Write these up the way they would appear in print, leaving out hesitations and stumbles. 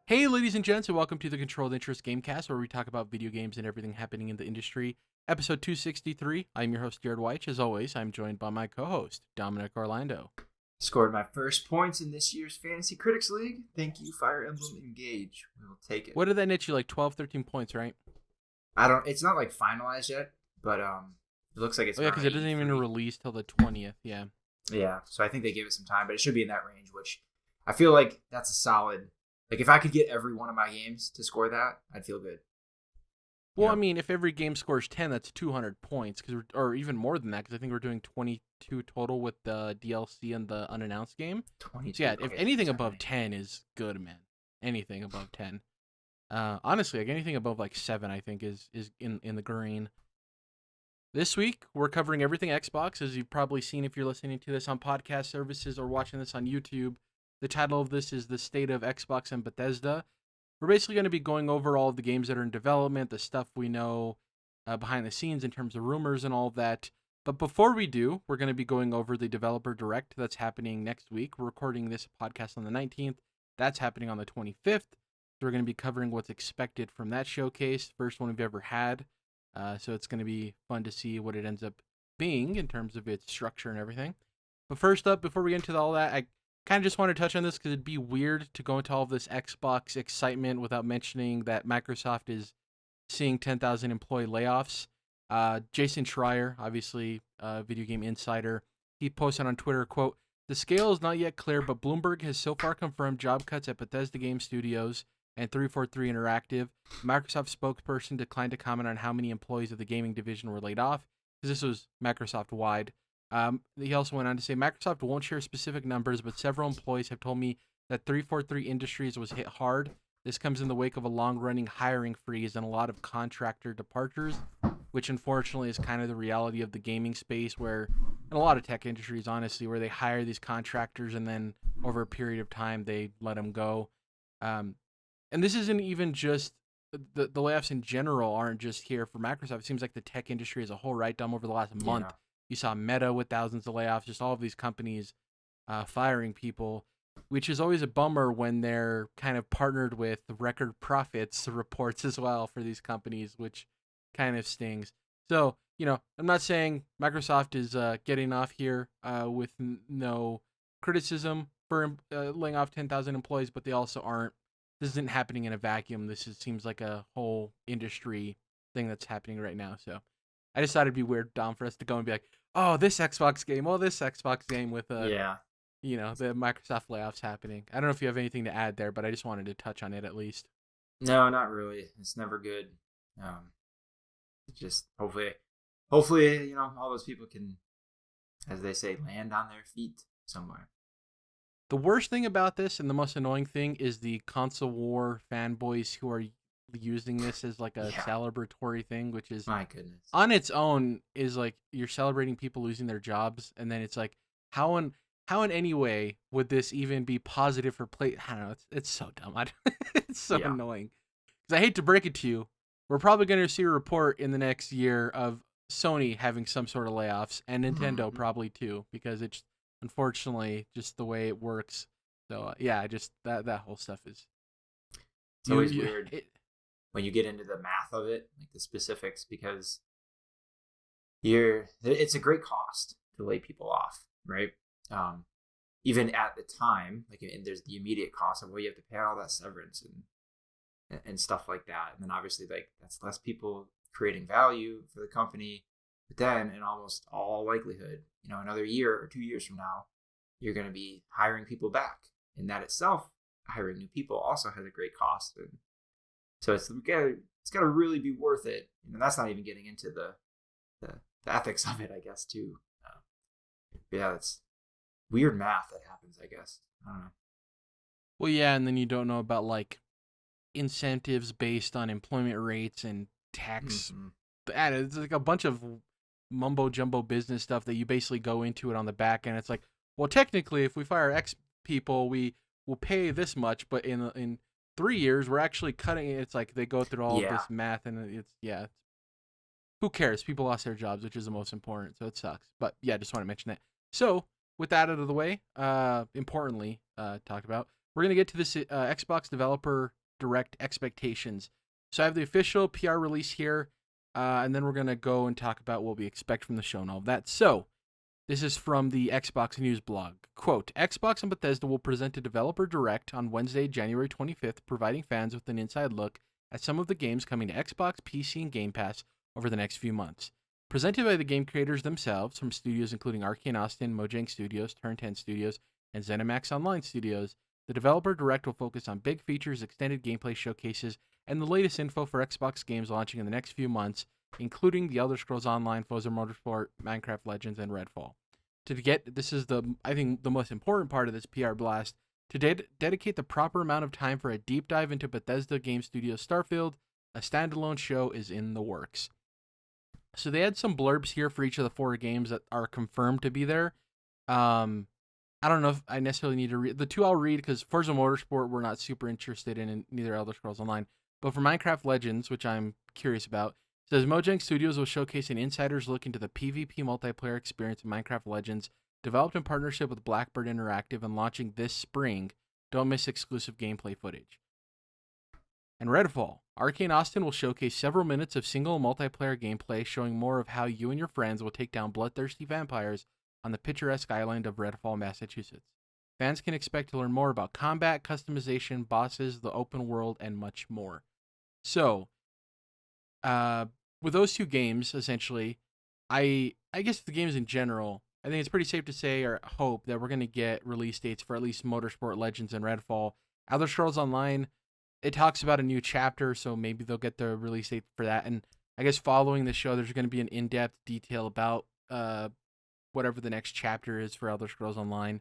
Hey, ladies and gents, and welcome to the Controlled Interest Gamecast, where we talk about video games and everything happening in the industry. Episode 263. I'm your host, Jerrad Wyche. As always, I'm joined by my co-host, Dominic Orlando. Scored my first points in this year's Fantasy Critics League. Thank you, Fire Emblem Engage. We will take it. What did that net you, like 12, 13 points, right? It's not like finalized yet, but it looks like it's. Oh yeah, because it doesn't even release till the 20th. Yeah. Yeah, so I think they gave it some time, but it should be in that range, which I feel like that's a solid. Like if I could get every one of my games to score that, I'd feel good. Well, I mean, if every game scores 10, that's 200 points, or even more than that, because I think we're doing 22 total with the DLC and the unannounced game. 22. So yeah, if anything above 10 is good, man. Anything above 10. Honestly, like anything above like 7, I think is in the green. This week, we're covering everything Xbox, as you've probably seen if you're listening to this on podcast services or watching this on YouTube. The title of this is The State of Xbox and Bethesda. We're basically going to be going over all of the games that are in development, the stuff we know behind the scenes in terms of rumors and all of that. But before we do, we're going to be going over the Developer Direct that's happening next week. We're recording this podcast on the 19th. That's happening on the 25th. So we're going to be covering what's expected from that showcase, first one we've ever had. So it's going to be fun to see what it ends up being in terms of its structure and everything. But first up, before we get into all that, I kind of just want to touch on this because it'd be weird to go into all of this Xbox excitement without mentioning that Microsoft is seeing 10,000 employee layoffs. Jason Schreier, obviously a video game insider, he posted on Twitter, quote, "The scale is not yet clear, but Bloomberg has so far confirmed job cuts at Bethesda Game Studios and 343 Interactive. Microsoft spokesperson declined to comment on how many employees of the gaming division were laid off, because this was Microsoft-wide. He also went on to say, Microsoft won't share specific numbers, but several employees have told me that 343 Industries was hit hard. This comes in the wake of a long-running hiring freeze and a lot of contractor departures, which unfortunately is kind of the reality of the gaming space, where, in a lot of tech industries, honestly, where they hire these contractors and then over a period of time they let them go. And this isn't even just the layoffs in general aren't just here for Microsoft. It seems like the tech industry as a whole, right, Dom, over the last month. Yeah. You saw Meta with thousands of layoffs, just all of these companies firing people, which is always a bummer when they're kind of partnered with record profits reports as well for these companies, which kind of stings. So, I'm not saying Microsoft is getting off here with no criticism for laying off 10,000 employees, but they also aren't. This isn't happening in a vacuum. Seems like a whole industry thing that's happening right now. So I just thought it'd be weird, Dom, for us to go and be like, oh, this Xbox game with the Microsoft layoffs happening. I don't know if you have anything to add there, but I just wanted to touch on it at least. No, not really. It's never good. Just hopefully, all those people can, as they say, land on their feet somewhere. The worst thing about this and the most annoying thing is the console war fanboys who are using this as like a celebratory thing, which is, my goodness, on its own is like you're celebrating people losing their jobs, and then it's like how in any way would this even be positive for play? I don't know. It's so dumb. It's so annoying. Because I hate to break it to you, we're probably going to see a report in the next year of Sony having some sort of layoffs, and Nintendo probably too, because it's unfortunately just the way it works. So just that whole stuff is. It's always weird when you get into the math of it, like the specifics, because it's a great cost to lay people off, right? Even at the time, like, and there's the immediate cost of, well, you have to pay all that severance and stuff like that, and then obviously like that's less people creating value for the company. But then, in almost all likelihood, another year or 2 years from now, you're going to be hiring people back, and that itself, hiring new people, also has a great cost. And so it's got to really be worth it. And that's not even getting into the ethics of it, I guess, too. It's weird math that happens, I guess. I don't know. Well, yeah, and then you don't know about like incentives based on employment rates and tax. It's like a bunch of mumbo jumbo business stuff that you basically go into it on the back end. It's like, well, technically, if we fire X people, we will pay this much, but in 3 years, we're actually cutting it. It's like they go through all of this math, and it's who cares? People lost their jobs, which is the most important, so it sucks. But yeah, just want to mention that. So with that out of the way, importantly talked about, we're going to get to this Xbox Developer Direct expectations. So I have the official PR release here, and then we're going to go and talk about what we expect from the show and all of that. So this is from the Xbox News blog. Quote, Xbox and Bethesda will present a Developer Direct on Wednesday, January 25th, providing fans with an inside look at some of the games coming to Xbox, PC, and Game Pass over the next few months. Presented by the game creators themselves from studios including Arcane Austin, Mojang Studios, Turn 10 Studios, and ZeniMax Online Studios, the Developer Direct will focus on big features, extended gameplay showcases, and the latest info for Xbox games launching in the next few months, including The Elder Scrolls Online, Forza Motorsport, Minecraft Legends, and Redfall. This is I think the most important part of this PR blast, to dedicate the proper amount of time for a deep dive into Bethesda Game Studios Starfield, a standalone show is in the works. So they had some blurbs here for each of the 4 games that are confirmed to be there. I don't know if I necessarily need to read the 2. I'll read because Forza Motorsport we're not super interested in, and neither Elder Scrolls Online. But for Minecraft Legends, which I'm curious about, it says Mojang Studios will showcase an insider's look into the PvP multiplayer experience of Minecraft Legends, developed in partnership with Blackbird Interactive and launching this spring. Don't miss exclusive gameplay footage. And Redfall, Arcane Austin will showcase several minutes of single and multiplayer gameplay showing more of how you and your friends will take down bloodthirsty vampires on the picturesque island of Redfall, Massachusetts. Fans can expect to learn more about combat, customization, bosses, the open world, and much more. So, with those 2 games, essentially, I guess the games in general, I think it's pretty safe to say or hope that we're going to get release dates for at least Motorsport Legends and Redfall. Elder Scrolls Online, it talks about a new chapter, so maybe they'll get the release date for that. And I guess following the show, there's going to be an in-depth detail about whatever the next chapter is for Elder Scrolls Online.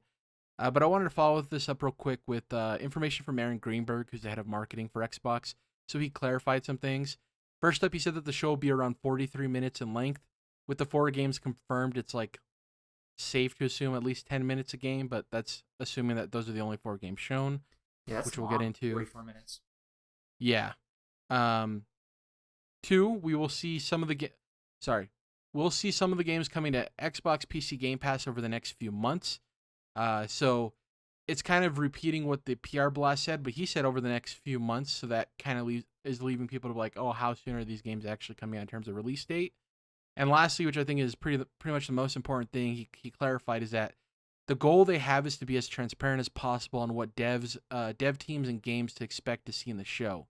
But I wanted to follow this up real quick with information from Aaron Greenberg, who's the head of marketing for Xbox. So he clarified some things. First up, he said that the show will be around 43 minutes in length. With the 4 games confirmed, it's like safe to assume at least 10 minutes a game, but that's assuming that those are the only 4 games shown, which we'll get into. 44 minutes. Yeah. 2, we will see some of the we'll see some of the games coming to Xbox PC Game Pass over the next few months. So it's kind of repeating what the PR blast said, but he said over the next few months, so that kind of is leaving people to be like, oh, how soon are these games actually coming out in terms of release date? And lastly, which I think is pretty much the most important thing he clarified, is that the goal they have is to be as transparent as possible on what dev teams and games to expect to see in the show.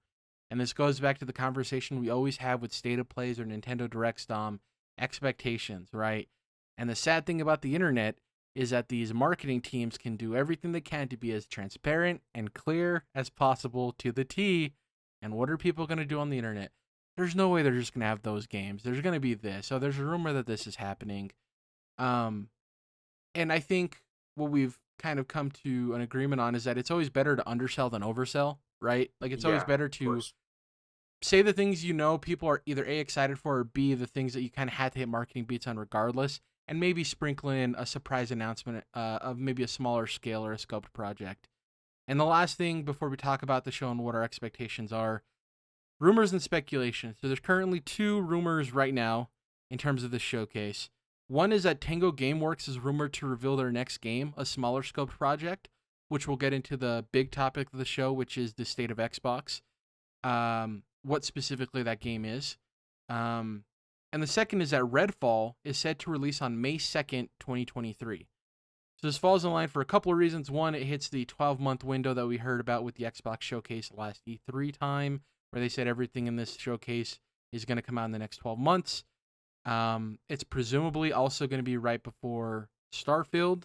And this goes back to the conversation we always have with State of Plays or Nintendo Directs, Dom, expectations, right? And the sad thing about the internet is that these marketing teams can do everything they can to be as transparent and clear as possible to the T. And what are people going to do on the internet? There's no way they're just going to have those games. There's going to be this. So there's a rumor that this is happening. And I think what we've kind of come to an agreement on is that it's always better to undersell than oversell, right? Like it's always better to say the things people are either A, excited for, or B, the things that you kind of had to hit marketing beats on regardless, and maybe sprinkle in a surprise announcement of maybe a smaller scale or a scoped project. And the last thing before we talk about the show and what our expectations are, rumors and speculation. So there's currently 2 rumors right now in terms of the showcase. One is that Tango Gameworks is rumored to reveal their next game, a smaller scoped project, which we'll get into the big topic of the show, which is the state of Xbox. What specifically that game is. And the second is that Redfall is set to release on May 2nd, 2023. So this falls in line for a couple of reasons. One, it hits the 12-month window that we heard about with the Xbox showcase last E3 time, where they said everything in this showcase is going to come out in the next 12 months. It's presumably also going to be right before Starfield.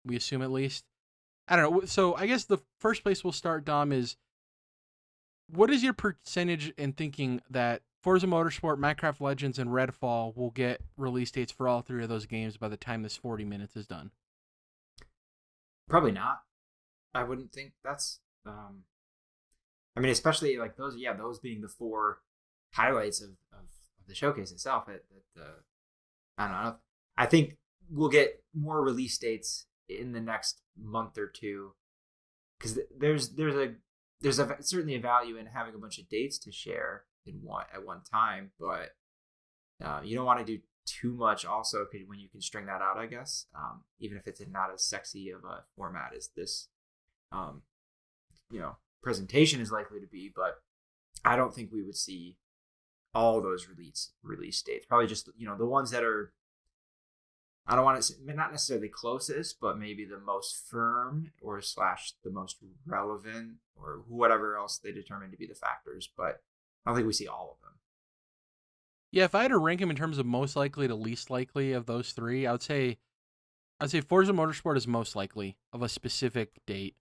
We assume at least. I don't know. So I guess the first place we'll start, Dom, is what is your percentage in thinking that Forza Motorsport, Minecraft Legends, and Redfall will get release dates for all 3 of those games by the time this 40 minutes is done? Probably not. I wouldn't think that's... I mean, especially like those being the 4 highlights of the showcase itself. I don't know. I think we'll get more release dates in the next month or 2, because there's certainly a value in having a bunch of dates to share at one time, but you don't want to do too much also when you can string that out, I guess, even if it's not as sexy of a format as this. you know, presentation is likely to be, but I don't think we would see all those release dates. Probably just, you know, the ones that are, I don't want to say, not necessarily closest, but maybe the most firm or slash the most relevant or whatever else they determine to be the factors. But I don't think we see all of them. Yeah, if I had to rank them in terms of most likely to least likely of those three, I'd say Forza Motorsport is most likely of a specific date.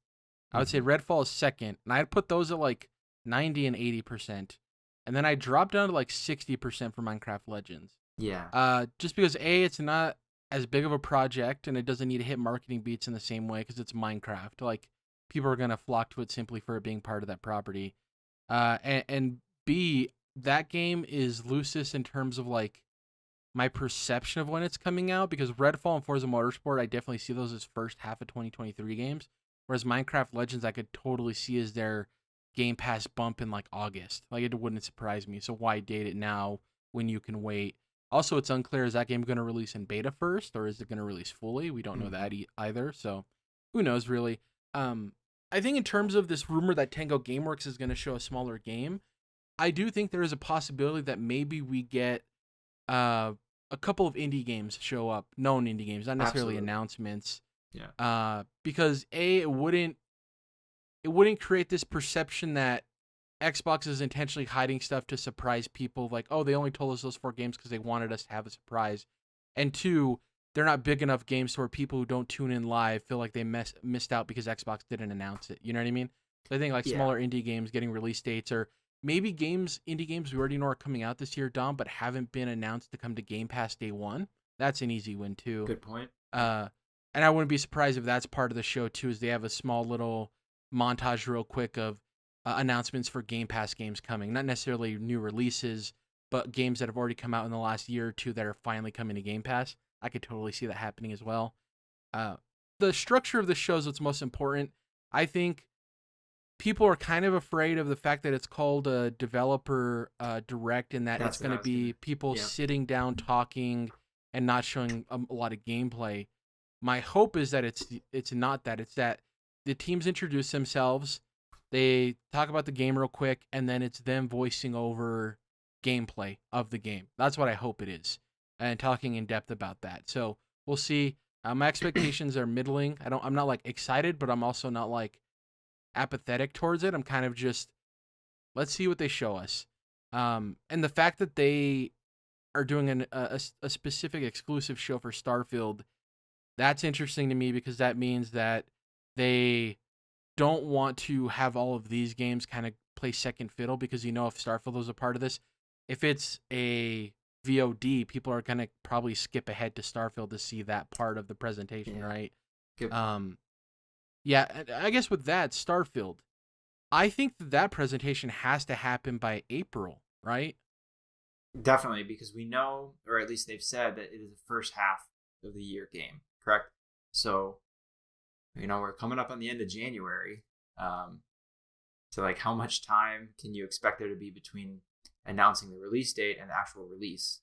I would say Redfall is second, and I'd put those at like 90 and 80%. And then I drop down to like 60% for Minecraft Legends. Yeah. Just because it's not as big of a project and it doesn't need to hit marketing beats in the same way because it's Minecraft. Like, people are gonna flock to it simply for it being part of that property. And B, that game is loosest in terms of like my perception of when it's coming out, because Redfall and Forza Motorsport, I definitely see those as first half of 2023 games. Whereas Minecraft Legends, I could totally see as their Game Pass bump in like August. Like, it wouldn't surprise me. So why date it now when you can wait? Also, it's unclear, is that game going to release in beta first or is it going to release fully? We don't know that either. So who knows, really. I think in terms of this rumor that Tango Gameworks is going to show a smaller game, I do think there is a possibility that maybe we get a couple of indie games show up, known indie games, not necessarily announcements. Yeah. Because it wouldn't create this perception that Xbox is intentionally hiding stuff to surprise people. Like, oh, they only told us those 4 games because they wanted us to have a surprise. And 2, they're not big enough games where people who don't tune in live feel like they missed out because Xbox didn't announce it. You know what I mean? So I think like smaller indie games getting release dates, or maybe indie games we already know are coming out this year, Dom, but haven't been announced to come to Game Pass day one. That's an easy win too. Good point. And I wouldn't be surprised if that's part of the show too, is they have a small little montage real quick of announcements for Game Pass games coming. Not necessarily new releases, but games that have already come out in the last year or two that are finally coming to Game Pass. I could totally see that happening as well. The structure of the show is what's most important. I think people are kind of afraid of the fact that it's called a developer direct, and that it's going to be people sitting down talking and not showing a lot of gameplay. My hope is that it's not that. It's that the teams introduce themselves, they talk about the game real quick, and then it's them voicing over gameplay of the game. That's what I hope it is, and talking in depth about that. So we'll see. My expectations are middling. I'm not like excited, but I'm also not like apathetic towards it. I'm kind of just, let's see what they show us. And the fact that they are doing a specific exclusive show for Starfield, that's interesting to me, because that means that they don't want to have all of these games kind of play second fiddle, because if Starfield was a part of this, if it's a VOD, people are going to probably skip ahead to Starfield to see that part of the presentation, right? Yeah, I guess with that, Starfield, I think that presentation has to happen by April, right? Definitely, because we know, or at least they've said, that it is the first half of the year game, correct? So, we're coming up on the end of January. So, like, how much time can you expect there to be between announcing the release date and the actual release?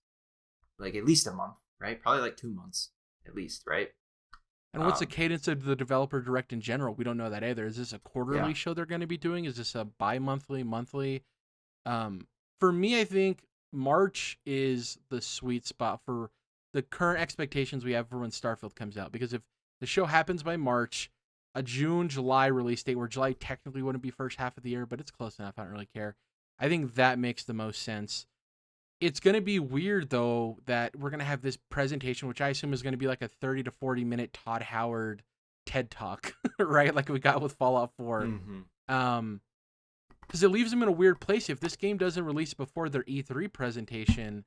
Like, at least a month, right? Probably like 2 months, at least, right? And what's the cadence of the developer direct in general? We don't know that either. Is this a quarterly show they're going to be doing? Is this a bi-monthly, monthly? For me, I think March is the sweet spot for the current expectations we have for when Starfield comes out. Because if the show happens by March, a June, July release date, where July technically wouldn't be first half of the year, but it's close enough, I don't really care. I think that makes the most sense. It's going to be weird, though, that we're going to have this presentation, which I assume is going to be like a 30 to 40-minute Todd Howard TED Talk, right? Like we got with Fallout 4. Because it leaves them in a weird place. If this game doesn't release before their E3 presentation,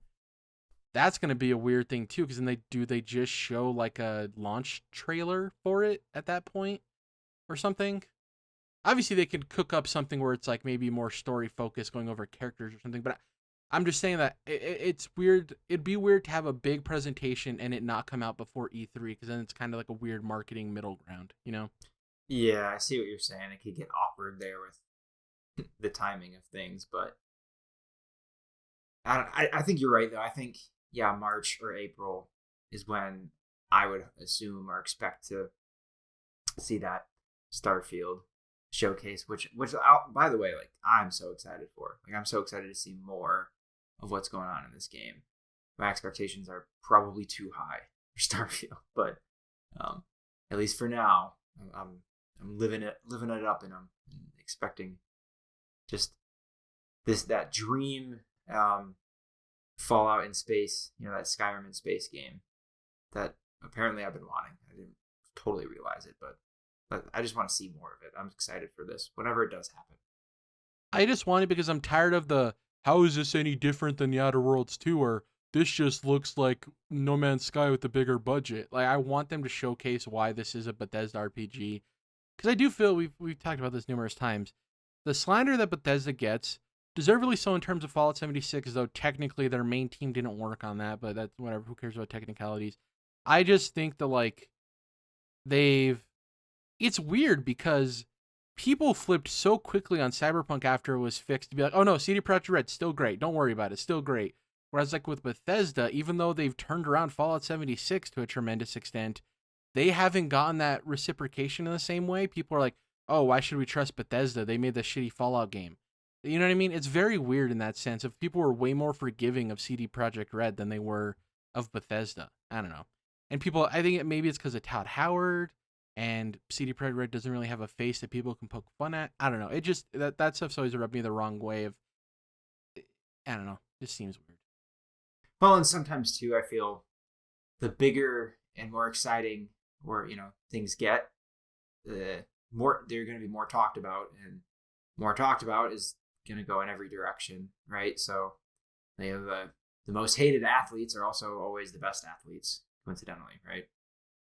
that's going to be a weird thing, too, because then they just show like a launch trailer for it at that point or something? Obviously, they could cook up something where it's like maybe more story focused, going over characters or something, but I'm just saying that it's weird. It'd be weird to have a big presentation and it not come out before E3, because then it's kind of like a weird marketing middle ground, Yeah, I see what you're saying. It could get awkward there with the timing of things, but I think you're right, though. I think, March or April is when I would assume or expect to see that Starfield showcase, which by the way, like I'm so excited for. Like I'm so excited to see more of what's going on in this game. My expectations are probably too high for Starfield, but at least for now, I'm living it up, and I'm expecting just that dream Fallout in space, that Skyrim in space game that apparently I've been wanting. I didn't totally realize it, but I just want to see more of it. I'm excited for this whenever it does happen. I just want it because I'm tired of the how is this any different than the Outer Worlds 2 or this just looks like No Man's Sky with a bigger budget. Like I want them to showcase why this is a Bethesda RPG. Because I do feel we've talked about this numerous times. The slander that Bethesda gets, deservedly so in terms of Fallout 76, though technically their main team didn't work on that, but that's whatever, who cares about technicalities. I just think that like it's weird because people flipped so quickly on Cyberpunk after it was fixed to be like, oh no, CD Projekt Red, still great. Don't worry about it. Still great. Whereas like with Bethesda, even though they've turned around Fallout 76 to a tremendous extent, they haven't gotten that reciprocation in the same way. People are like, oh, why should we trust Bethesda? They made the shitty Fallout game. You know what I mean? It's very weird in that sense. If people were way more forgiving of CD Projekt Red than they were of Bethesda. I don't know. And people, I think maybe it's because of Todd Howard, and CD Projekt Red doesn't really have a face that people can poke fun at. I don't know. It just, that stuff's always rubbed me the wrong way of, I don't know. It just seems weird. Well, and sometimes too, I feel the bigger and more exciting or things get, the more they're going to be more talked about, and more talked about is going to go in every direction, right? So the most hated athletes are also always the best athletes, coincidentally, right?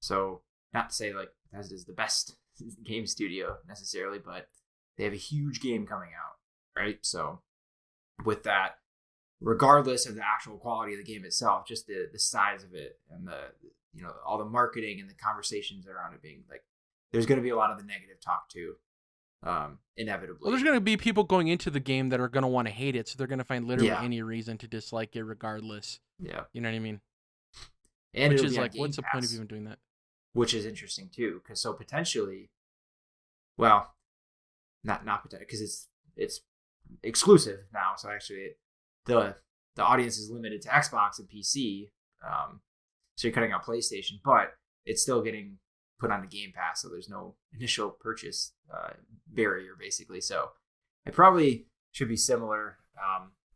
So not to say like Bethesda is the best game studio necessarily, but they have a huge game coming out, right? So with that, regardless of the actual quality of the game itself, just the size of it and the all the marketing and the conversations around it being like, there's going to be a lot of the negative talk too, inevitably. Well, there's going to be people going into the game that are going to want to hate it, so they're going to find literally any reason to dislike it regardless. Yeah. You know what I mean? And which is like, what's the point of even doing that? Which is interesting too, because so potentially, well, not potentially, because it's exclusive now. So actually, the audience is limited to Xbox and PC. So you're cutting out PlayStation, but it's still getting put on the Game Pass, so there's no initial purchase barrier, basically. So it probably should be similar.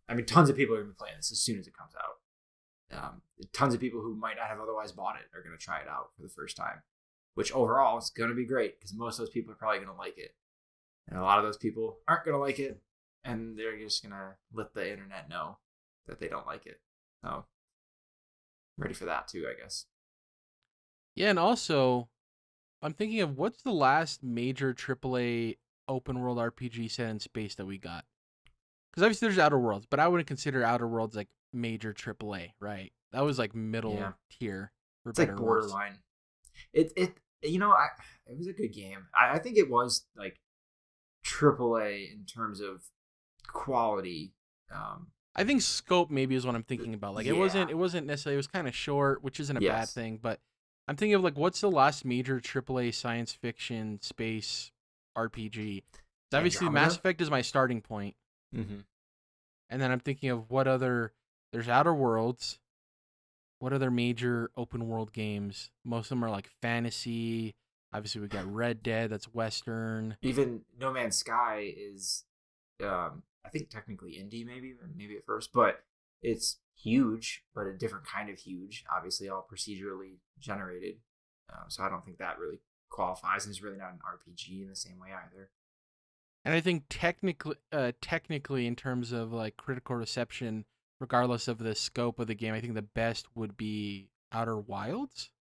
I mean, tons of people are going to be playing this as soon as it comes out. Tons of people who might not have otherwise bought it are going to try it out for the first time, which overall is going to be great because most of those people are probably going to like it. And a lot of those people aren't going to like it, and they're just going to let the internet know that they don't like it. So, ready for that too, I guess. Yeah, and also, I'm thinking of what's the last major AAA open world RPG set in space that we got? Because obviously there's Outer Worlds, but I wouldn't consider Outer Worlds like major AAA, right? That was like middle tier. For it's like borderline. It was a good game. I think it was like AAA in terms of quality. I think scope maybe is what I'm thinking about. Like it wasn't necessarily, it was kind of short, which isn't a bad thing, but I'm thinking of like what's the last major AAA science fiction space RPG? Obviously Mass Effect is my starting point. Mm-hmm. And then I'm thinking of what other, there's Outer Worlds. What other major open world games? Most of them are like fantasy. Obviously we got Red Dead, that's Western. Even No Man's Sky is I think technically indie maybe at first, but it's huge, but a different kind of huge, obviously all procedurally generated. So I don't think that really qualifies, and it's really not an RPG in the same way either. And I think technically in terms of like critical reception, regardless of the scope of the game, I think the best would be Outer Wilds.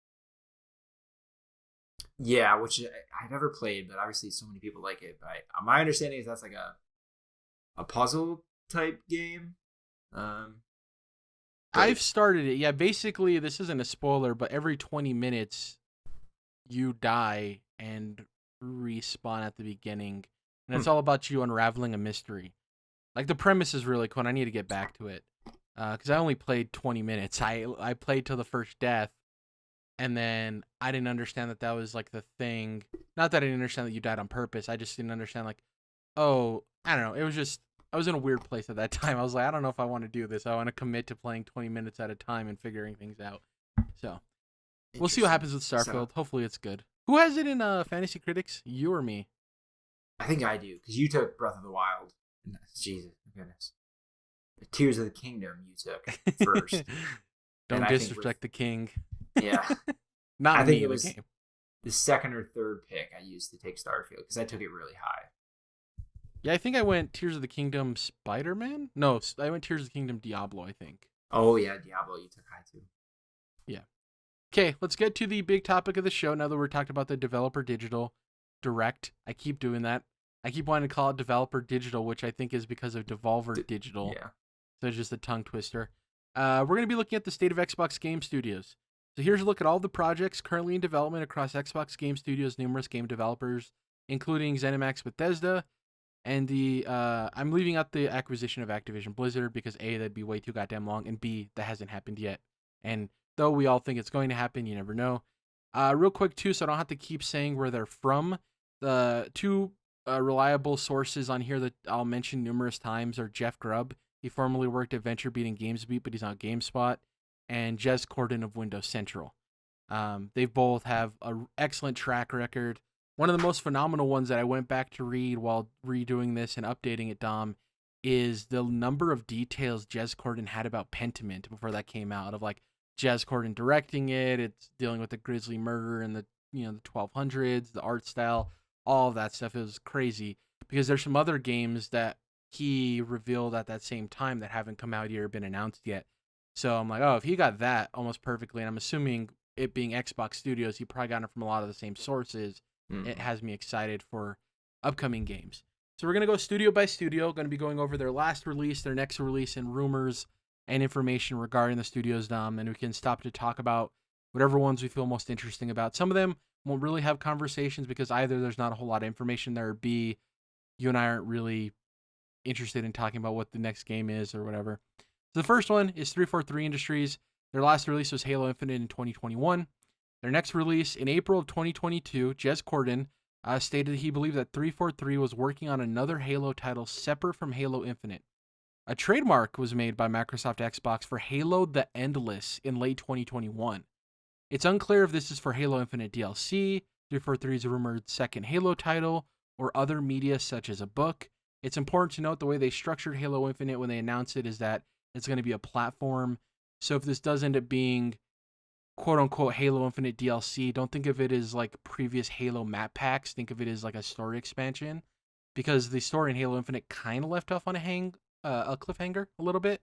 Yeah, which I never played, but obviously so many people like it. But my understanding is that's like a puzzle type game. I've started it. Yeah, basically this isn't a spoiler, but every 20 minutes you die and respawn at the beginning. And it's all about you unraveling a mystery. Like the premise is really cool, and I need to get back to it. Because I only played 20 minutes. I played till the first death, And then I didn't understand that was like the thing. Not that I didn't understand that you died on purpose. I just didn't understand like, oh, I don't know. It was just I was in a weird place at that time. I was like, I don't know if I want to do this. I want to commit to playing 20 minutes at a time and figuring things out. So we'll see what happens with Starfield. So, Hopefully it's good. Who has it in Fantasy Critics? You or me? I think I do, because you took Breath of the Wild. Jesus, goodness. Tears of the Kingdom you took first. Don't disrespect the king. Yeah. Not I me think it in the was game. the second or third pick I used to take Starfield, because I took it really high. Yeah, I think I went Tears of the Kingdom Spider-Man? No, I went Tears of the Kingdom Diablo, I think. Oh, yeah, Diablo you took high too. Yeah. Okay, let's get to the big topic of the show now that we're talking about the Developer Digital Direct. I keep doing that. I keep wanting to call it Developer Digital, which I think is because of Devolver Digital. Yeah. So it's just a tongue twister. We're going to be looking at the state of Xbox Game Studios. So here's a look at all the projects currently in development across Xbox Game Studios' numerous game developers, including ZeniMax Bethesda, and I'm leaving out the acquisition of Activision Blizzard because A, that'd be way too goddamn long, and B, that hasn't happened yet. And though we all think it's going to happen, you never know. Real quick too, so I don't have to keep saying where they're from. The two reliable sources on here that I'll mention numerous times are Jeff Grubb. He formerly worked at VentureBeat and GamesBeat, but he's on GameSpot, and Jez Corden of Windows Central. They both have an excellent track record. One of the most phenomenal ones that I went back to read while redoing this and updating it, Dom, is the number of details Jez Corden had about Pentiment before that came out. Of like Jez Corden directing it, it's dealing with the grisly murder in the 1200s, the art style, all of that stuff. It was crazy because there's some other games that he revealed at that same time that haven't come out yet or been announced yet. So I'm like, oh, if he got that almost perfectly, and I'm assuming it being Xbox Studios, he probably got it from a lot of the same sources. It has me excited for upcoming games. So we're going to go studio by studio, going to be going over their last release, their next release, and rumors and information regarding the studios, Dom, and we can stop to talk about whatever ones we feel most interesting about. Some of them won't really have conversations because either there's not a whole lot of information there, or B, you and I aren't really interested in talking about what the next game is or whatever. So the first one is 343 Industries. Their last release was Halo Infinite in 2021. Their next release in April of 2022, Jez Corden stated that he believed that 343 was working on another Halo title separate from Halo Infinite. A trademark was made by Microsoft Xbox for Halo the Endless in late 2021. It's unclear if this is for Halo Infinite DLC, 343's rumored second Halo title, or other media such as a book. It's important to note the way they structured Halo Infinite when they announced it is that it's going to be a platform. So if this does end up being quote-unquote Halo Infinite DLC, don't think of it as like previous Halo map packs. Think of it as like a story expansion, because the story in Halo Infinite kind of left off on a cliffhanger a little bit,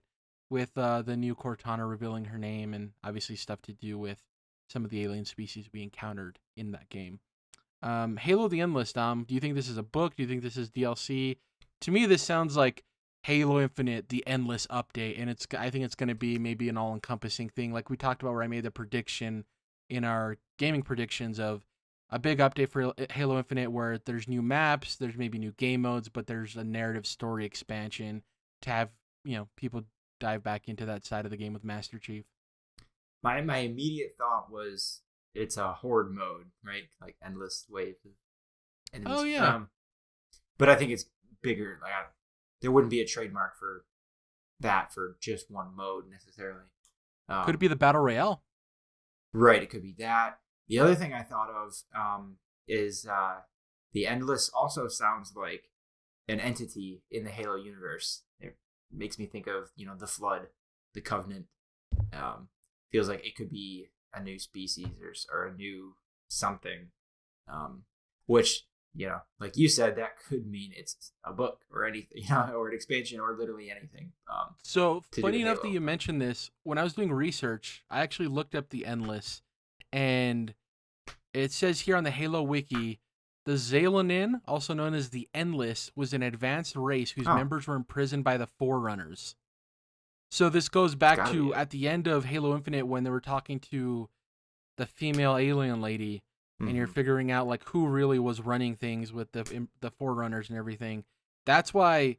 with the new Cortana revealing her name and obviously stuff to do with some of the alien species we encountered in that game. Halo the Endless, Dom, do you think this is a book? Do you think this is DLC? To me, this sounds like Halo Infinite, the Endless update, and I think it's going to be maybe an all-encompassing thing, like we talked about where I made the prediction in our gaming predictions of a big update for Halo Infinite where there's new maps, there's maybe new game modes, but there's a narrative story expansion to have people dive back into that side of the game with Master Chief. My immediate thought was it's a horde mode, right? Like endless waves of enemies. Oh yeah. But I think it's bigger. Like there wouldn't be a trademark for that for just one mode necessarily. Could it be the Battle Royale? Right, it could be that. The other thing I thought of is the Endless also sounds like an entity in the Halo universe. It makes me think of the Flood, the Covenant. Feels like it could be a new species or a new something, which like you said, that could mean it's a book or anything, or an expansion or literally anything. So funny enough that you mentioned this, when I was doing research, I actually looked up the Endless, and it says here on the Halo Wiki, the Zaylanin, also known as the Endless, was an advanced race whose members were imprisoned by the Forerunners. So this goes back to at the end of Halo Infinite when they were talking to the female alien lady, and you're figuring out like who really was running things with the Forerunners and everything. That's why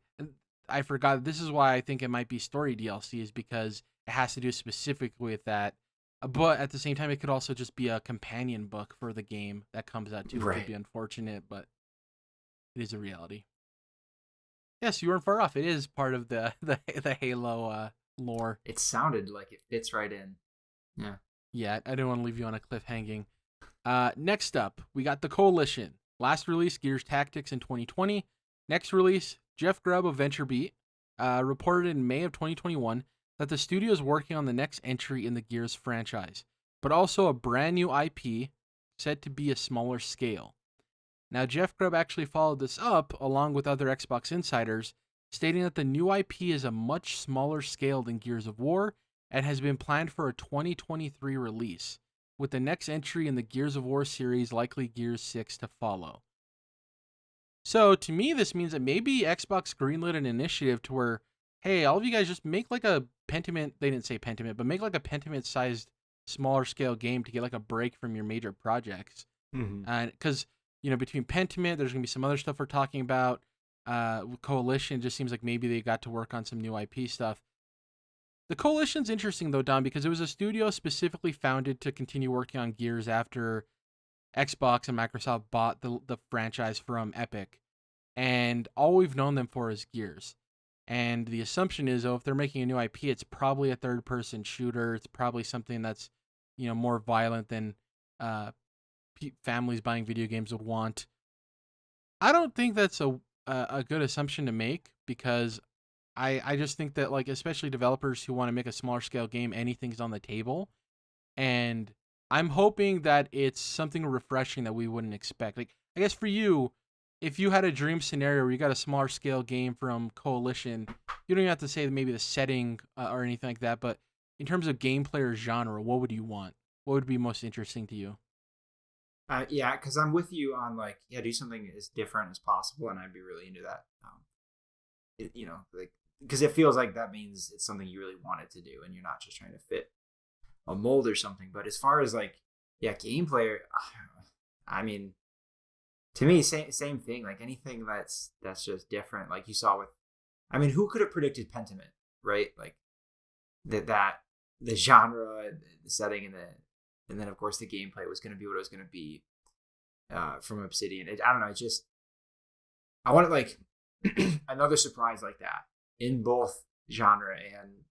I forgot. This is why I think it might be story DLC, is because it has to do specifically with that. But at the same time, it could also just be a companion book for the game that comes out too, which would be Right. unfortunate, but it is a reality. Yes, you weren't far off. It is part of the Halo lore. It sounded like it fits right in. Yeah. Yeah, I didn't want to leave you on a cliff hanging. Next up, we got the Coalition. Last release, Gears Tactics in 2020. Next release, Jeff Grubb of VentureBeat reported in May of 2021 that the studio is working on the next entry in the Gears franchise, but also a brand new IP said to be a smaller scale. Now, Jeff Grubb actually followed this up along with other Xbox insiders, stating that the new IP is a much smaller scale than Gears of War and has been planned for a 2023 release, with the next entry in the Gears of War series likely Gears 6 to follow. So, to me, this means that maybe Xbox greenlit an initiative to where, hey, all of you guys just make like a Pentiment, they didn't say Pentiment, but make like a Pentiment-sized smaller scale game to get like a break from your major projects. Mm-hmm. And because, between Pentiment, there's going to be some other stuff we're talking about. Coalition just seems like maybe they got to work on some new IP stuff. The Coalition's interesting, though, Don, because it was a studio specifically founded to continue working on Gears after Xbox and Microsoft bought the franchise from Epic. And all we've known them for is Gears. And the assumption is, if they're making a new IP, it's probably a third-person shooter. It's probably something that's, more violent than families buying video games would want. I don't think that's a good assumption to make, because I just think that, like, especially developers who want to make a smaller scale game, anything's on the table. And I'm hoping that it's something refreshing that we wouldn't expect. Like, I guess for you, if you had a dream scenario where you got a smaller scale game from Coalition, you don't even have to say maybe the setting or anything like that, but in terms of gameplay or genre, what would you want? What would be most interesting to you? Yeah, because I'm with you on do something as different as possible, and I'd be really into that. Because it feels like that means it's something you really wanted to do, and you're not just trying to fit a mold or something. But as far as gameplay, I mean, to me, same thing. Like anything that's just different. Like you saw with, I mean, who could have predicted Pentiment, right? Like that the genre, the setting, and then of course the gameplay was going to be what it was going to be from Obsidian. I don't know. I wanted another surprise like that in both genre and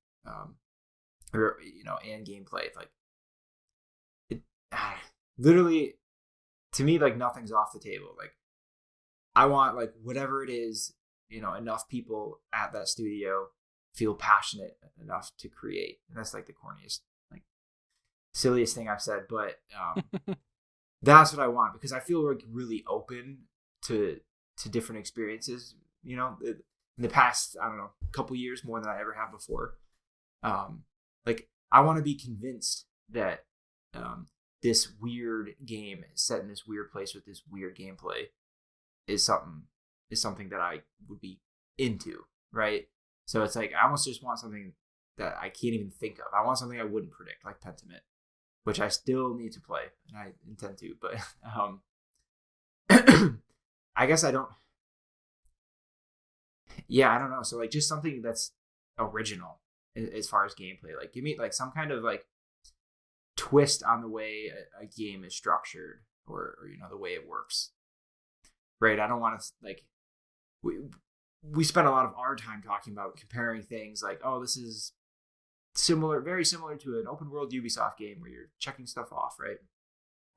and gameplay. Literally, to me, nothing's off the table. I want whatever it is, enough people at that studio feel passionate enough to create. And that's the corniest, silliest thing I've said, but that's what I want, because I feel really open to different experiences, in the past, I don't know, couple years, more than I ever have before. I want to be convinced that this weird game set in this weird place with this weird gameplay is something that I would be into, right? So it's I almost just want something that I can't even think of. I want something I wouldn't predict, like Pentiment, which I still need to play, and I intend to, but I guess I don't. Yeah, I don't know. So just something that's original as far as gameplay. Give me some kind of twist on the way a game is structured, or the way it works. Right? I don't want to we spend a lot of our time talking about comparing things this is very similar to an open world Ubisoft game where you're checking stuff off, right?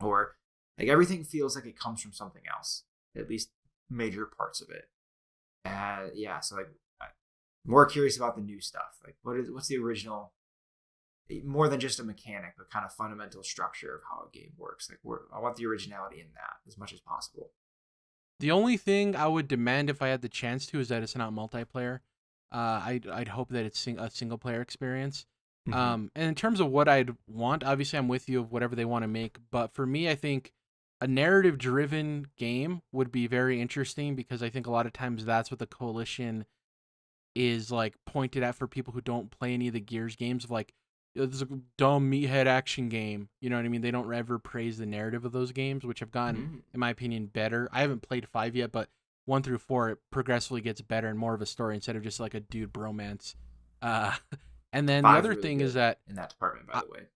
Or everything feels like it comes from something else, at least major parts of it. So I'm more curious about the new stuff. What's the original, more than just a mechanic, but kind of fundamental structure of how a game works. I want the originality in that as much as possible. The only thing I would demand if I had the chance to is that it's not multiplayer. I'd hope that it's a single player experience. Mm-hmm. And in terms of what I'd want, obviously I'm with you of whatever they want to make. But for me, I think a narrative driven game would be very interesting, because I think a lot of times that's what the Coalition is pointed at for people who don't play any of the Gears games, of this is a dumb meathead action game. You know what I mean? They don't ever praise the narrative of those games, which have gotten, in my opinion, better. I haven't played 5 yet, but 1 through 4, it progressively gets better and more of a story instead of just a dude bromance. And then the other really thing is that in that department, by the way.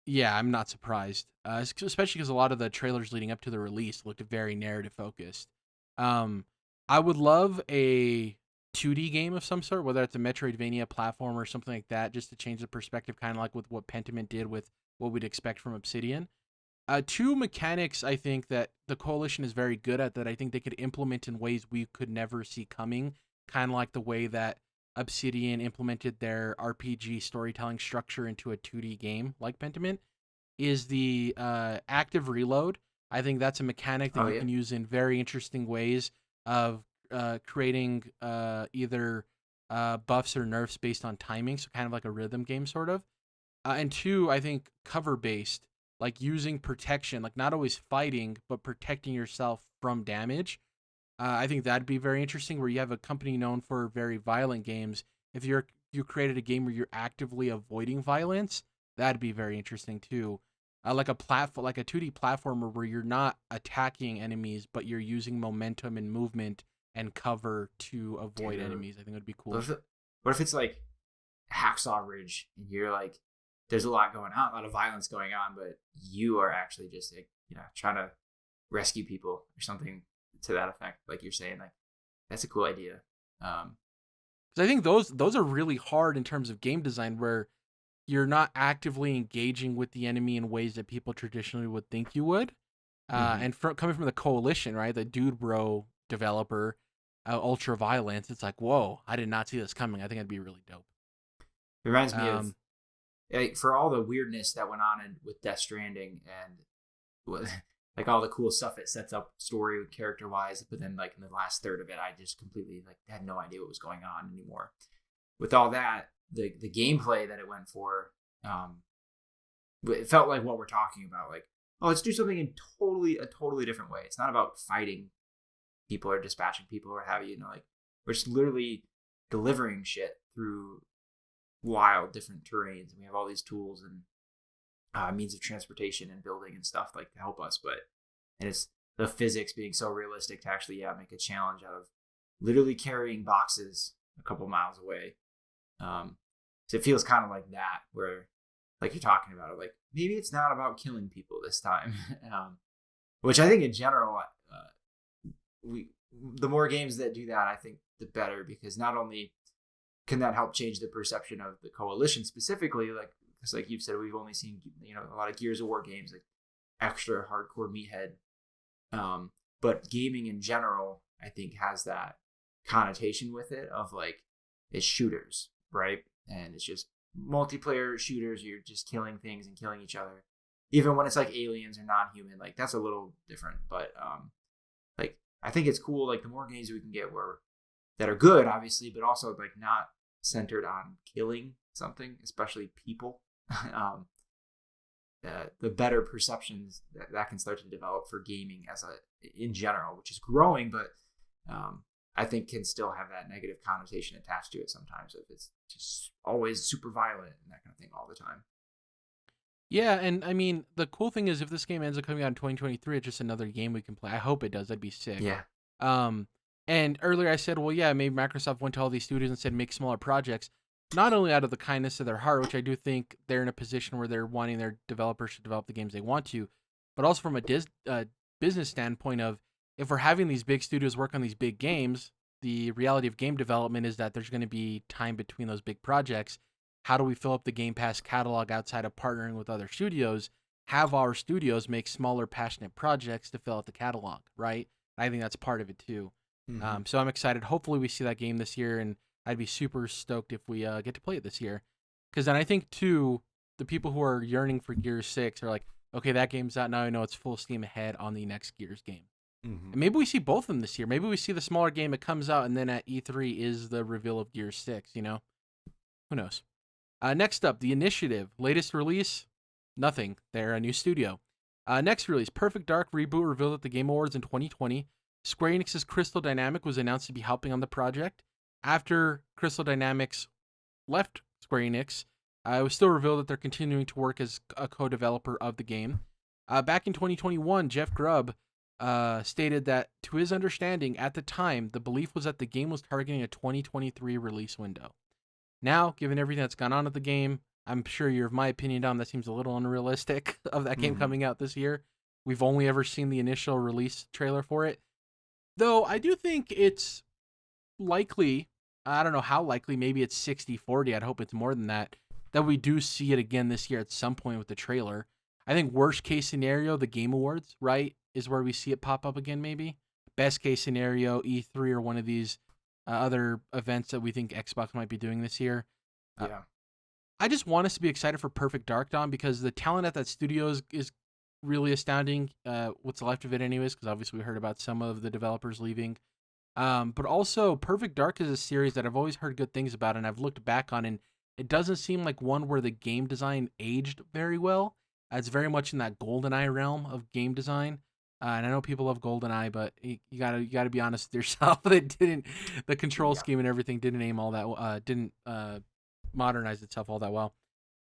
Yeah, I'm not surprised, especially because a lot of the trailers leading up to the release looked very narrative focused. Um, I would love a 2D game of some sort, whether it's a Metroidvania platform or something like that, just to change the perspective, kind of like with what Pentiment did with what we'd expect from Obsidian. Two mechanics I think that the Coalition is very good at that I think they could implement in ways we could never see coming, kind of like the way that Obsidian implemented their RPG storytelling structure into a 2D game like Pentiment, is the active reload. I think that's a mechanic that Oh you yeah. can use in very interesting ways of creating either buffs or nerfs based on timing, so kind of like a rhythm game, sort of. And two, I think cover based, like using protection, like not always fighting, but protecting yourself from damage. I think that'd be very interesting. Where you have a company known for very violent games, if you created a game where you're actively avoiding violence, that'd be very interesting too. Like a platform, like a 2D platformer where you're not attacking enemies, but you're using momentum and movement and cover to avoid Dude. enemies. I think would be What cool. if, what if it's like Hacksaw Ridge and you're like, there's a lot going on, a lot of violence going on, but you are actually just like, trying to rescue people or something to that effect. Like you're saying, like that's a cool idea. Um, Because I think those are really hard in terms of game design, where you're not actively engaging with the enemy in ways that people traditionally would think you would. mhm. And coming from the Coalition, right, the Dude Bro developer, Ultra Violence, it's like, whoa, I did not see this coming. I think it'd be really dope. It reminds me of Um, like, for all the weirdness that went on with Death Stranding and like all the cool stuff it sets up story character wise, but then like in the last third of it, I just completely like had no idea what was going on anymore. With all that, the gameplay that it went for, it felt like what we're talking about. Like, oh, let's do something in a totally different way. It's not about fighting people or dispatching people or have you, like we're just literally delivering shit through wild different terrains. And we have all these tools and means of transportation and building and stuff like to help us. And it's the physics being so realistic to actually make a challenge out of literally carrying boxes a couple miles away. So it feels kind of like that, where like you're talking about it, like maybe it's not about killing people this time, which I think in general, we the more games that do that, I think the better, because not only can that help change the perception of the Coalition specifically, like because like you've said, we've only seen a lot of Gears of War games, like extra hardcore meathead, but gaming in general, I think, has that connotation with it of like it's shooters, right? And it's just multiplayer shooters. You're just killing things and killing each other. Even when it's like aliens or non-human, like that's a little different. But like I think it's cool. Like the more games we can get that are good, obviously, but also like not centered on killing something, especially people. um, the better perceptions that can start to develop for gaming in general, which is growing, but I think can still have that negative connotation attached to it sometimes, if it's just always super violent and that kind of thing all the time. yeah, and I mean, the cool thing is if this game ends up coming out in 2023, it's just another game we can play. I hope it does. That'd be sick. Yeah. Um, and earlier I said, well, yeah, maybe Microsoft went to all these studios and said make smaller projects, not only out of the kindness of their heart, which I do think they're in a position where they're wanting their developers to develop the games they want to, but also from a business standpoint of, if we're having these big studios work on these big games, the reality of game development is that there's going to be time between those big projects. How do we fill up the Game Pass catalog outside of partnering with other studios? Have our studios make smaller, passionate projects to fill out the catalog, right? I think that's part of it too. Mm-hmm. So I'm excited. Hopefully, we see that game this year, and I'd be super stoked if we get to play it this year. Because then I think too, the people who are yearning for Gears 6 are like, okay, that game's out now. I know it's full steam ahead on the next Gears game. Mm-hmm. And maybe we see both of them this year. Maybe we see the smaller game that comes out, and then at E3 is the reveal of Gears 6. Who knows? Next up, The Initiative. Latest release? Nothing. They're a new studio. Next release, Perfect Dark reboot revealed at the Game Awards in 2020. Square Enix's Crystal Dynamics was announced to be helping on the project. After Crystal Dynamics left Square Enix, it was still revealed that they're continuing to work as a co-developer of the game. Back in 2021, Jeff Grubb stated that, to his understanding, at the time, the belief was that the game was targeting a 2023 release window. Now, given everything that's gone on at the game, I'm sure you're of my opinion, Dom. That seems a little unrealistic of that game Mhm. coming out this year. We've only ever seen the initial release trailer for it. Though I do think it's likely, I don't know how likely, maybe it's 60-40. I'd hope it's more than that we do see it again this year at some point with the trailer. I think worst case scenario, the Game Awards, right, is where we see it pop up again maybe. Best case scenario, E3 or one of these other events that we think Xbox might be doing this year. Uh, Yeah. I just want us to be excited for Perfect Dark, Dom, because the talent at that studio is really astounding. What's left of it anyways, because obviously we heard about some of the developers leaving. But also, Perfect Dark is a series that I've always heard good things about, and I've looked back on, and it doesn't seem like one where the game design aged very well. It's very much in that GoldenEye realm of game design. And I know people love GoldenEye, but you gotta be honest with yourself. The control Yeah. scheme and everything didn't aim all that didn't modernize itself all that well.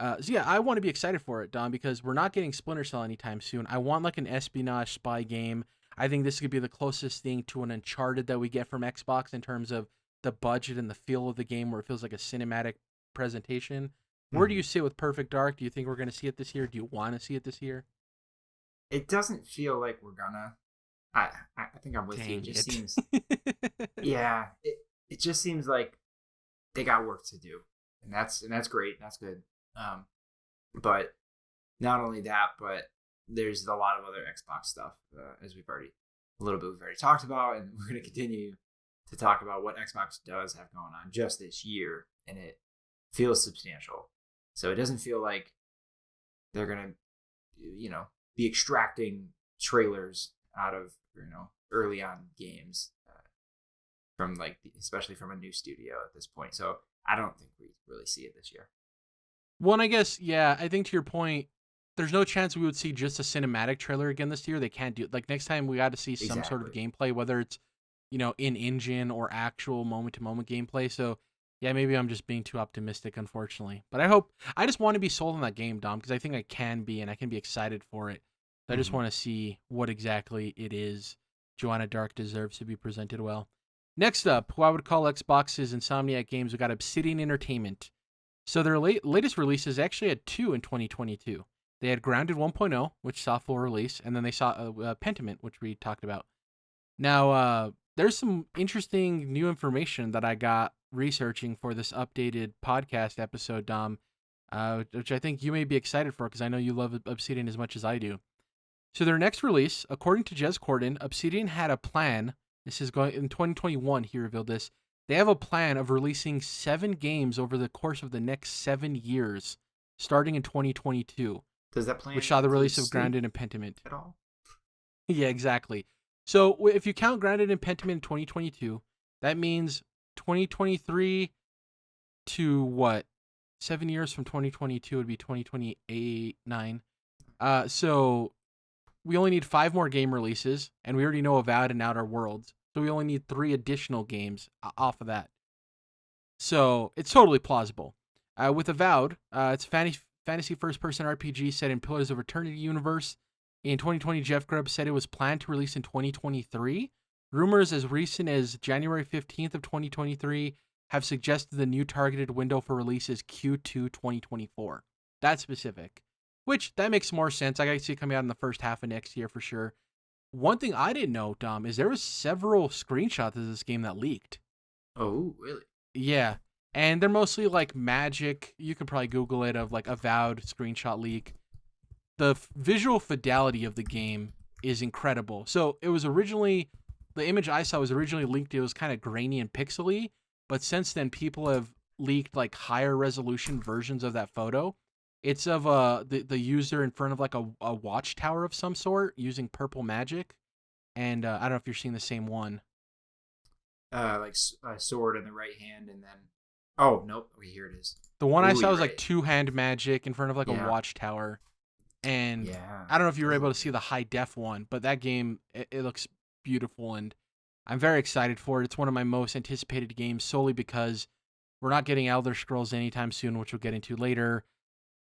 So yeah, I want to be excited for it, Don, because we're not getting Splinter Cell anytime soon. I want like an espionage spy game. I think this could be the closest thing to an Uncharted that we get from Xbox in terms of the budget and the feel of the game, where it feels like a cinematic presentation. Where do Mhm. you sit with Perfect Dark? Do you think we're going to see it this year? Do you want to see it this year? It doesn't feel like we're gonna. I think I'm with you. It Dang just it. seems. Yeah. It just seems like they got work to do, and that's great. That's good. Um, but not only that, but there's a lot of other Xbox stuff, as we've already talked about, and we're going to continue to talk about what Xbox does have going on just this year, and it feels substantial. So it doesn't feel like they're going to, be extracting trailers out of early on games from especially from a new studio at this point. So I don't think we really see it this year. Well, and I guess, yeah, I think to your point, there's no chance we would see just a cinematic trailer again this year. They can't do it. Like next time we got to see some sort of Exactly. gameplay, whether it's, in engine or actual moment to moment gameplay. So yeah, maybe I'm just being too optimistic, unfortunately. But I just want to be sold on that game, Dom, because I think I can be, and I can be excited for it. I just Mm-hmm. want to see what exactly it is Joanna Dark deserves to be presented well. Next up, who I would call Xbox's Insomniac Games, we got Obsidian Entertainment. So their latest releases actually had two in 2022. They had Grounded 1.0, which saw full release, and then they saw Pentiment, which we talked about. Now, there's some interesting new information that I got researching for this updated podcast episode, Dom, which I think you may be excited for because I know you love Obsidian as much as I do. So their next release, according to Jez Corden, Obsidian had a plan. This is going in 2021. He revealed this. They have a plan of releasing 7 games over the course of the next 7 years, starting in 2022, Does that which plan saw the include release of sleep Grounded and Pentiment. at all? Yeah, exactly. So if you count Grounded and Pentiment in 2022, that means 2023 to what? 7 years from 2022 would be 2028, 9. So we only need 5 more game releases, and we already know Avowed and Outer Worlds. So we only need 3 additional games off of that. So it's totally plausible. With Avowed, it's a fantasy first-person RPG set in Pillars of Eternity universe. In 2020, Jeff Grubb said it was planned to release in 2023. Rumors as recent as January 15th of 2023 have suggested the new targeted window for release is Q2 2024. That's specific. Which, that makes more sense. I see it coming out in the first half of next year for sure. One thing I didn't know, Dom, is there was several screenshots of this game that leaked. Oh, really? Yeah. And they're mostly like magic. You could probably Google it of like Avowed screenshot leak. The visual fidelity of the game is incredible. So it was originally, the image I saw was originally leaked. It was kind of grainy and pixely. But since then, people have leaked like higher resolution versions of that photo. It's of the user in front of like a watchtower of some sort using purple magic. And I don't know if you're seeing the same one. Like a sword in the right hand, and then oh nope, here it is. The one I Ooh, saw you're was like right. two-hand magic in front of like a Yeah, watchtower. And yeah. I don't know if you were Does able look to see good. the high def one, but that game, it looks beautiful. And I'm very excited for it. It's one of my most anticipated games solely because we're not getting Elder Scrolls anytime soon, which we'll get into later.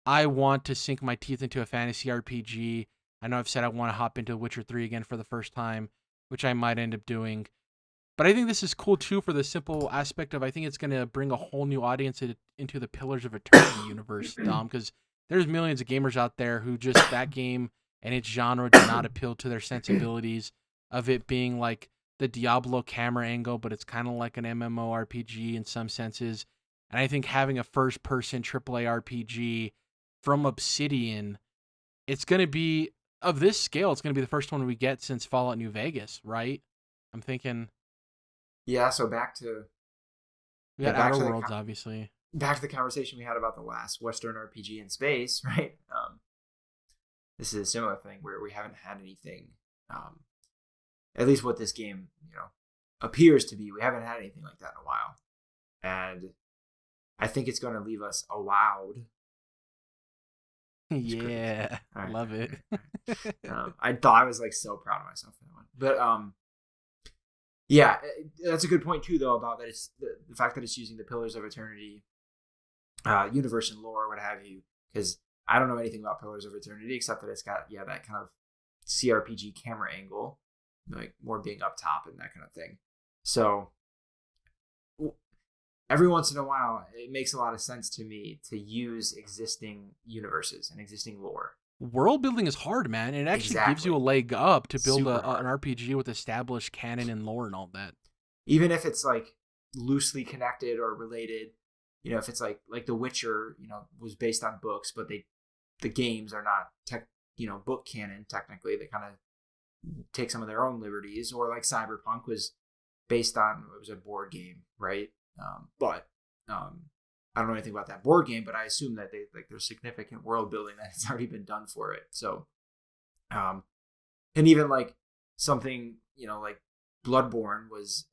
I want to sink my teeth into a fantasy RPG. I know I've said I want to hop into Witcher 3 again for the first time, which I might end up doing. But I think this is cool too for the simple aspect of I think it's going to bring a whole new audience into the Pillars of Eternity universe, Dom, because there's millions of gamers out there who just that game and its genre did not appeal to their sensibilities of it being like the Diablo camera angle, but it's kind of like an MMORPG in some senses. And I think having a first-person AAA RPG from Obsidian, it's going to be, of this scale, it's going to be the first one we get since Fallout New Vegas, right? I'm thinking... Yeah, so back to... We got back Outer to Worlds, obviously. Back to the conversation we had about the last Western RPG in space, right? This is a similar thing where we haven't had anything, at least what this game, appears to be. We haven't had anything like that in a while. And I think it's going to leave us wowed. Yeah, I love it. I thought I was like so proud of myself for that one. But yeah, that's a good point too, though, about that it's the fact that it's using the Pillars of Eternity universe and lore, what have you. Because I don't know anything about Pillars of Eternity except that it's got that kind of CRPG camera angle, like more being up top and that kind of thing. So every once in a while, it makes a lot of sense to me to use existing universes and existing lore. World building is hard, man. It actually gives you a leg up to build an RPG with established canon and lore and all that. Even if it's like loosely connected or related, if it's like The Witcher, was based on books, but the games are not book canon technically. They kind of take some of their own liberties, or like Cyberpunk was based on, it was a board game, right? But I don't know anything about that board game, but I assume that there's significant world building that has already been done for it. So, and even like something, like Bloodborne was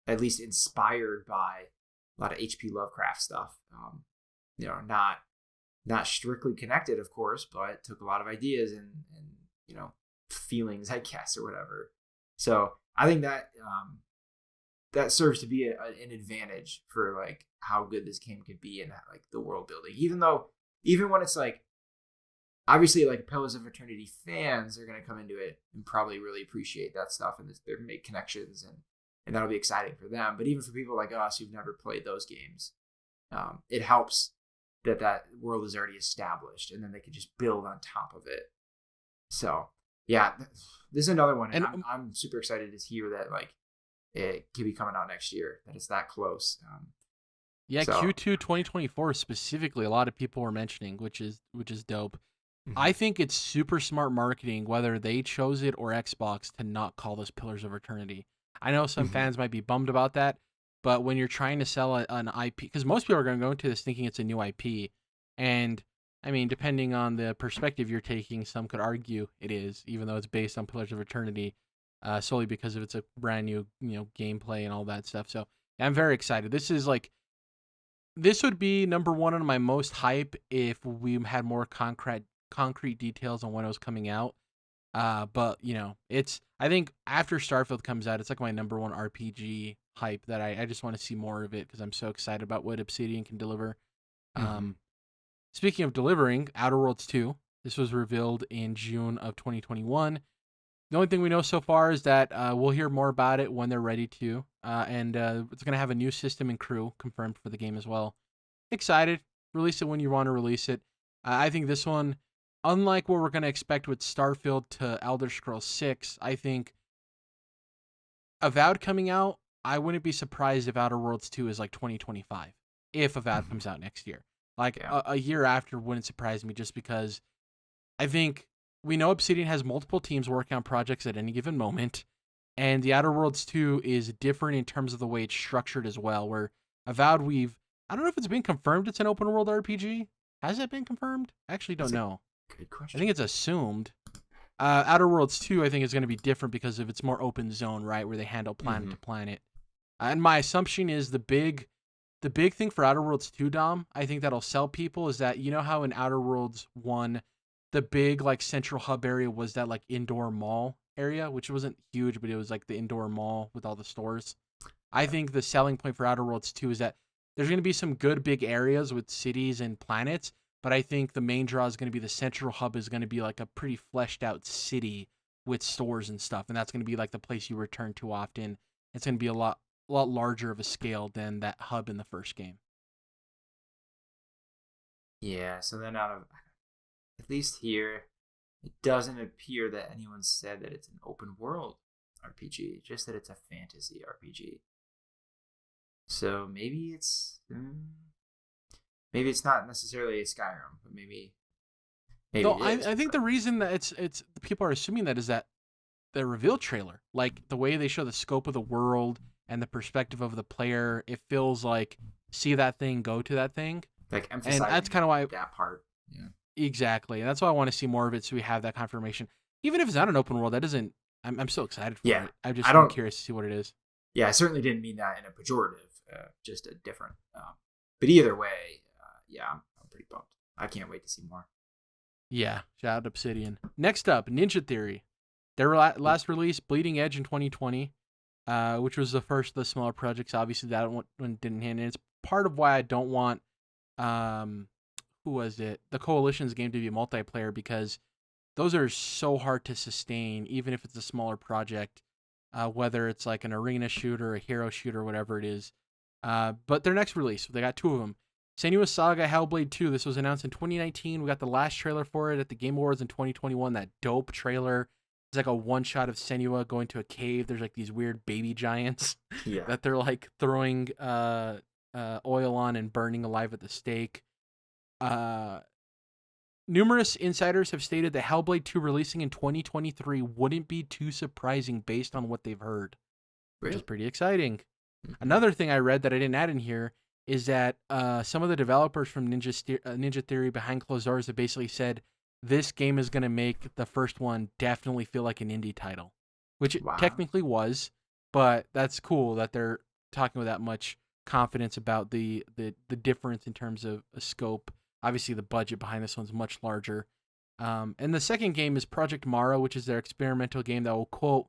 at least inspired by a lot of H.P. Lovecraft stuff. Not strictly connected, of course, but took a lot of ideas and feelings, I guess, or whatever. So I think that that serves to be an advantage for like how good this game could be and like the world building. Even when it's like, obviously like Pillars of Eternity fans are going to come into it and probably really appreciate that stuff and they're make connections and that'll be exciting for them. But even for people like us who've never played those games, it helps that world is already established and then they can just build on top of it. So yeah, this is another one, and I'm super excited to hear that like it could be coming out next year, that it's that close. Q2 2024 specifically, a lot of people were mentioning, which is dope. Mm-hmm. I think it's super smart marketing, whether they chose it or Xbox, to not call this Pillars of Eternity. I know some fans might be bummed about that, but when you're trying to sell an IP, because most people are going to go into this thinking it's a new IP, and I mean, depending on the perspective you're taking, some could argue it is, even though it's based on Pillars of Eternity, solely because of it's a brand new, gameplay and all that stuff. So I'm very excited. This would be number one on my most hype if we had more concrete details on when it was coming out. But I think after Starfield comes out, it's like my number one RPG hype that I just want to see more of it because I'm so excited about what Obsidian can deliver. Speaking of delivering, Outer Worlds 2, this was revealed in June of 2021. The only thing we know so far is that we'll hear more about it when they're ready to, and it's going to have a new system and crew confirmed for the game as well. Excited. Release it when you want to release it. I think this one, unlike what we're going to expect with Starfield to Elder Scrolls 6, I think Avowed coming out, I wouldn't be surprised if Outer Worlds 2 is like 2025, if Avowed comes out next year. A year after wouldn't surprise me, just because I think we know Obsidian has multiple teams working on projects at any given moment, and the Outer Worlds 2 is different in terms of the way it's structured as well, where Avowed I don't know if it's been confirmed it's an open world RPG. Has it been confirmed? I actually don't know. Good question. I think it's assumed. Outer Worlds 2, I think, is going to be different because of its more open zone, right, where they handle planet to planet. And my assumption is the big thing for Outer Worlds 2, Dom, I think that'll sell people is that, how in Outer Worlds 1, the big like central hub area was that like indoor mall area, which wasn't huge, but it was like the indoor mall with all the stores. I think the selling point for Outer Worlds 2 is that there's going to be some good big areas with cities and planets, but I think the main draw is going to be the central hub is going to be like a pretty fleshed out city with stores and stuff, and that's going to be like the place you return to often. It's going to be a lot larger of a scale than that hub in the first game. Yeah, so then out of, at least here, it doesn't appear that anyone said that it's an open world RPG, just that it's a fantasy RPG. So maybe it's not necessarily a Skyrim, but maybe No, it is. I think the reason that it's people are assuming that is that the reveal trailer, like the way they show the scope of the world and the perspective of the player, it feels like see that thing, go to that thing. Like emphasizing and that's kind of why that part. Yeah. Exactly. And that's why I want to see more of it so we have that confirmation. Even if it's not an open world, that doesn't I'm so excited for it. I'm just curious to see what it is. Yeah, I certainly didn't mean that in a pejorative, just a different. But either way, yeah, I'm pretty pumped. I can't wait to see more. Yeah, shout out Obsidian. Next up, Ninja Theory. Their last release, Bleeding Edge in 2020, which was the first of the smaller projects. Obviously, that one didn't hit. And it's part of why I don't want who was it? The Coalition's game to be multiplayer, because those are so hard to sustain, even if it's a smaller project, whether it's like an arena shooter, a hero shooter, whatever it is. But their next release, they got two of them. Senua's Saga Hellblade 2. This was announced in 2019. We got the last trailer for it at the Game Awards in 2021. That dope trailer. It's like a one shot of Senua going to a cave. There's like these weird baby giants that they're like throwing oil on and burning alive at the stake. Numerous insiders have stated that Hellblade 2 releasing in 2023 wouldn't be too surprising based on what they've heard, which is pretty exciting. Mm-hmm. Another thing I read that I didn't add in here is that some of the developers from Ninja Theory behind closed doors have basically said this game is going to make the first one definitely feel like an indie title, which it technically was, but that's cool that they're talking with that much confidence about the difference in terms of a scope. Obviously, the budget behind this one's much larger. And the second game is Project Mara, which is their experimental game that will, quote,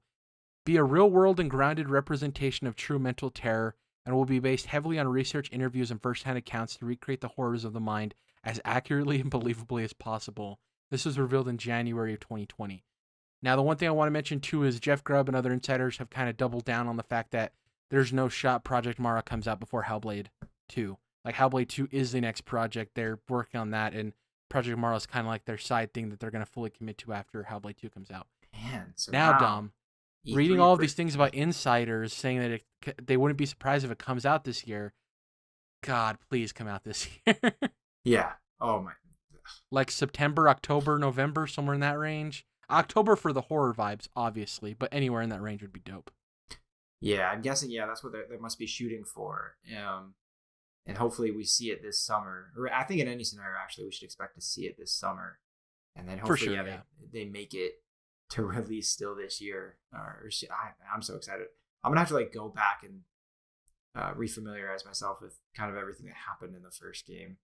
be a real-world and grounded representation of true mental terror and will be based heavily on research, interviews, and first-hand accounts to recreate the horrors of the mind as accurately and believably as possible. This was revealed in January of 2020. Now, the one thing I want to mention, too, is Jeff Grubb and other insiders have kind of doubled down on the fact that there's no shot Project Mara comes out before Hellblade 2. Like, Hellblade 2 is the next project. They're working on that, and Project Mara is kind of like their side thing that they're going to fully commit to after Hellblade 2 comes out. Man, so now, Dom, reading all of these things about insiders saying that they wouldn't be surprised if it comes out this year. God, please come out this year. Yeah. Oh, my. Like September, October, November, somewhere in that range. October for the horror vibes, obviously, but anywhere in that range would be dope. Yeah, I'm guessing, that's what they must be shooting for. And hopefully we see it this summer. Or I think in any scenario, actually, we should expect to see it this summer. And then hopefully they make it to release still this year. I'm so excited. I'm going to have to like go back and refamiliarize myself with kind of everything that happened in the first game.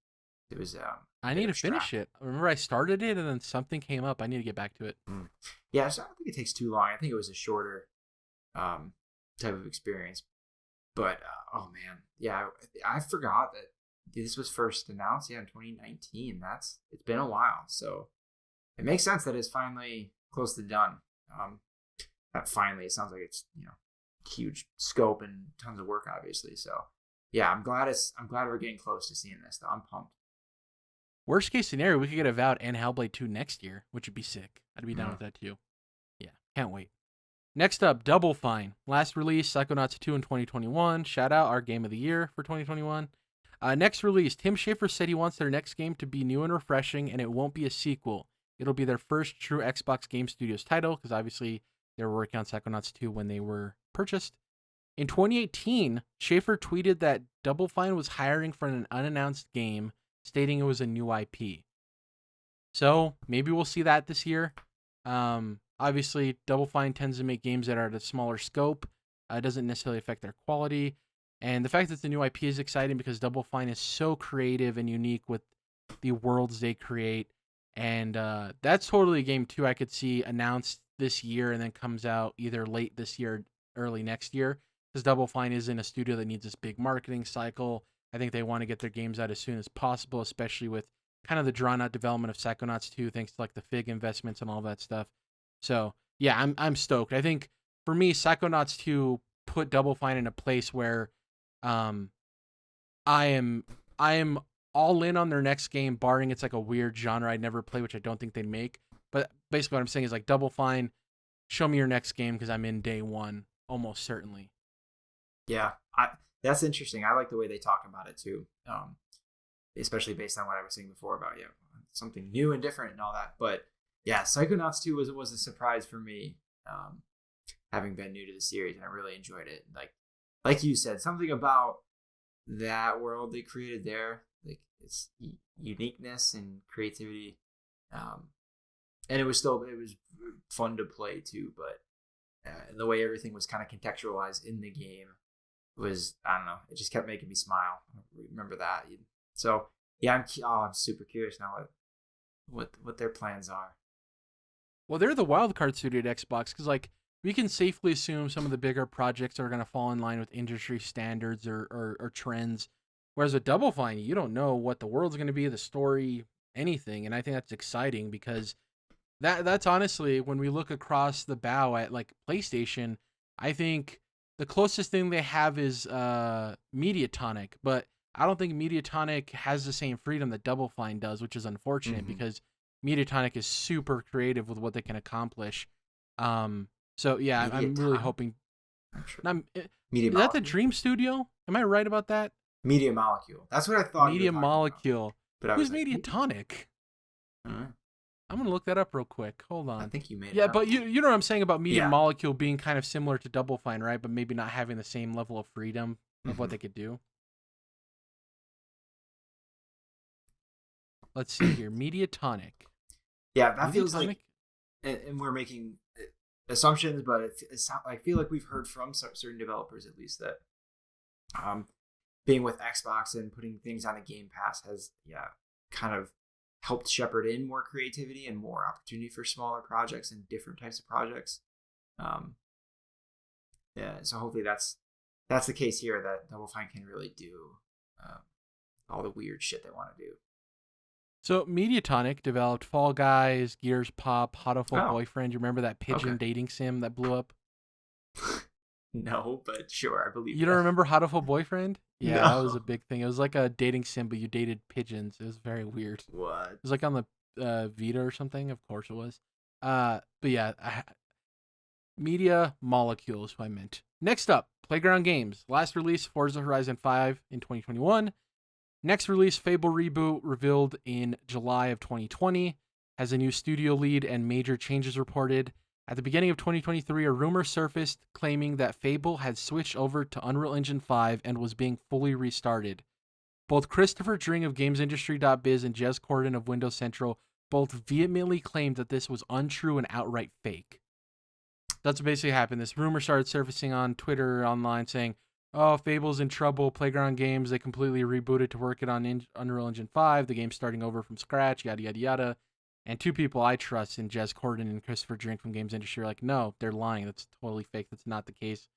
It was I need to finish it. Remember, I started it and then something came up. I need to get back to it. Yeah, so I don't think it takes too long. I think it was a shorter type of experience. But oh man, yeah, I forgot that this was first announced in 2019. It's been a while, so it makes sense that it's finally close to done. Not finally, it sounds like it's huge scope and tons of work, obviously. So yeah, I'm glad we're getting close to seeing this. Though I'm pumped. Worst case scenario, we could get Avowed and Hellblade 2 next year, which would be sick. I'd be down with that too. Yeah, can't wait. Next up, Double Fine. Last release, Psychonauts 2 in 2021. Shout out, our game of the year for 2021. Next release, Tim Schafer said he wants their next game to be new and refreshing, and it won't be a sequel. It'll be their first true Xbox Game Studios title, because obviously they were working on Psychonauts 2 when they were purchased. In 2018, Schafer tweeted that Double Fine was hiring for an unannounced game, stating it was a new IP. So maybe we'll see that this year. Obviously, Double Fine tends to make games that are at a smaller scope. It doesn't necessarily affect their quality. And the fact that the new IP is exciting because Double Fine is so creative and unique with the worlds they create. And that's totally a game, too, I could see announced this year and then comes out either late this year or early next year. Because Double Fine is in a studio that needs this big marketing cycle. I think they want to get their games out as soon as possible, especially with kind of the drawn-out development of Psychonauts 2, thanks to like the FIG investments and all that stuff. So yeah, I'm stoked. I think for me, Psychonauts 2 put Double Fine in a place where um I am I am all in on their next game, barring it's like a weird genre I'd never play, which I don't think they'd make. But basically what I'm saying is like Double Fine, show me your next game because I'm in day one, almost certainly. Yeah, that's interesting. I like the way they talk about it too, especially based on what I was saying before about something new and different and all that. But yeah, Psychonauts 2 was a surprise for me, having been new to the series, and I really enjoyed it. Like you said, something about that world they created there, like its uniqueness and creativity, and it was fun to play too. But the way everything was kind of contextualized in the game was, I don't know, it just kept making me smile. I remember that. So yeah, I'm super curious now what their plans are. Well, they're the wild card suited Xbox because like we can safely assume some of the bigger projects are going to fall in line with industry standards or trends. Whereas with Double Fine, you don't know what the world's going to be, the story, anything, and I think that's exciting because that's honestly when we look across the bow at like PlayStation, I think the closest thing they have is Mediatonic, but I don't think Mediatonic has the same freedom that Double Fine does, which is unfortunate because Mediatonic is super creative with what they can accomplish. So yeah, I'm really hoping. I'm sure. Is that the Dream Studio? Am I right about that? Media Molecule. That's what I thought. Media Molecule. But who's Mediatonic? I'm gonna look that up real quick. Hold on. I think you made it. Yeah, up. but you know what I'm saying about Media Molecule being kind of similar to Double Fine, right? But maybe not having the same level of freedom of what they could do. Let's see here. Mediatonic. Yeah, that feels like, and we're making assumptions, but I feel like we've heard from certain developers at least that being with Xbox and putting things on a Game Pass has kind of helped shepherd in more creativity and more opportunity for smaller projects and different types of projects. So hopefully that's the case here, that Double Fine can really do all the weird shit they want to do. So Mediatonic developed Fall Guys, Gears Pop, Hatoful Boyfriend. You remember that pigeon dating sim that blew up? No, but sure, I believe. You don't remember Hatoful Boyfriend? Yeah, No. That was a big thing. It was like a dating sim, but you dated pigeons. It was very weird. What? It was like on the Vita or something. Of course it was. But yeah, Media Molecule is what I meant. Next up, Playground Games. Last release, Forza Horizon 5 in 2021. Next release, Fable Reboot, revealed in July of 2020, has a new studio lead and major changes reported. At the beginning of 2023, a rumor surfaced claiming that Fable had switched over to Unreal Engine 5 and was being fully restarted. Both Christopher Dring of GamesIndustry.biz and Jez Corden of Windows Central both vehemently claimed that this was untrue and outright fake. That's what basically happened. This rumor started surfacing on Twitter online saying, oh, Fable's in trouble. Playground Games, they completely rebooted to work it on Unreal Engine 5. The game's starting over from scratch, yada, yada, yada. And two people I trust in Jez Corden and Christopher Drink from Games Industry are like, no, they're lying. That's totally fake. That's not the case.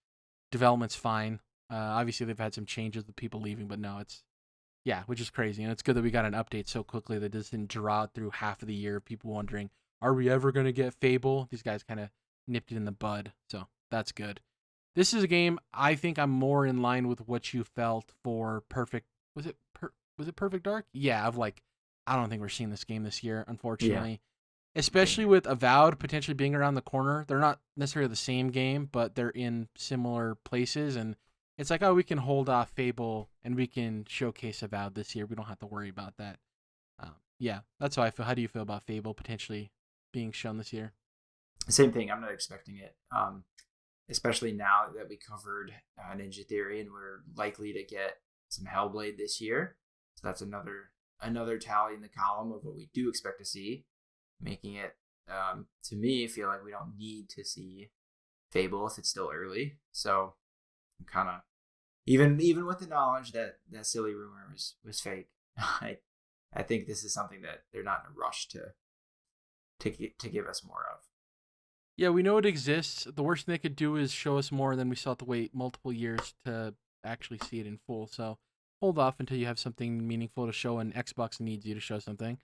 Development's fine. Obviously, they've had some changes with people leaving, but no, which is crazy. And it's good that we got an update so quickly that this didn't draw out through half of the year. People wondering, are we ever going to get Fable? These guys kind of nipped it in the bud, so that's good. This is a game I think I'm more in line with what you felt for Perfect. Was it Perfect Dark? Yeah, I don't think we're seeing this game this year, unfortunately. Yeah. Especially with Avowed potentially being around the corner. They're not necessarily the same game, but they're in similar places, and it's like, oh, we can hold off Fable and we can showcase Avowed this year. We don't have to worry about that. That's how I feel. How do you feel about Fable potentially being shown this year? Same thing. I'm not expecting it. Especially now that we covered Ninja Theory and we're likely to get some Hellblade this year. So that's another tally in the column of what we do expect to see, making it, to me, feel like we don't need to see Fable if it's still early. So I'm kind of, even with the knowledge that silly rumor was fake, I think this is something that they're not in a rush to give us more of. Yeah, we know it exists. The worst thing they could do is show us more, and then we still have to wait multiple years to actually see it in full. So hold off until you have something meaningful to show, and Xbox needs you to show something.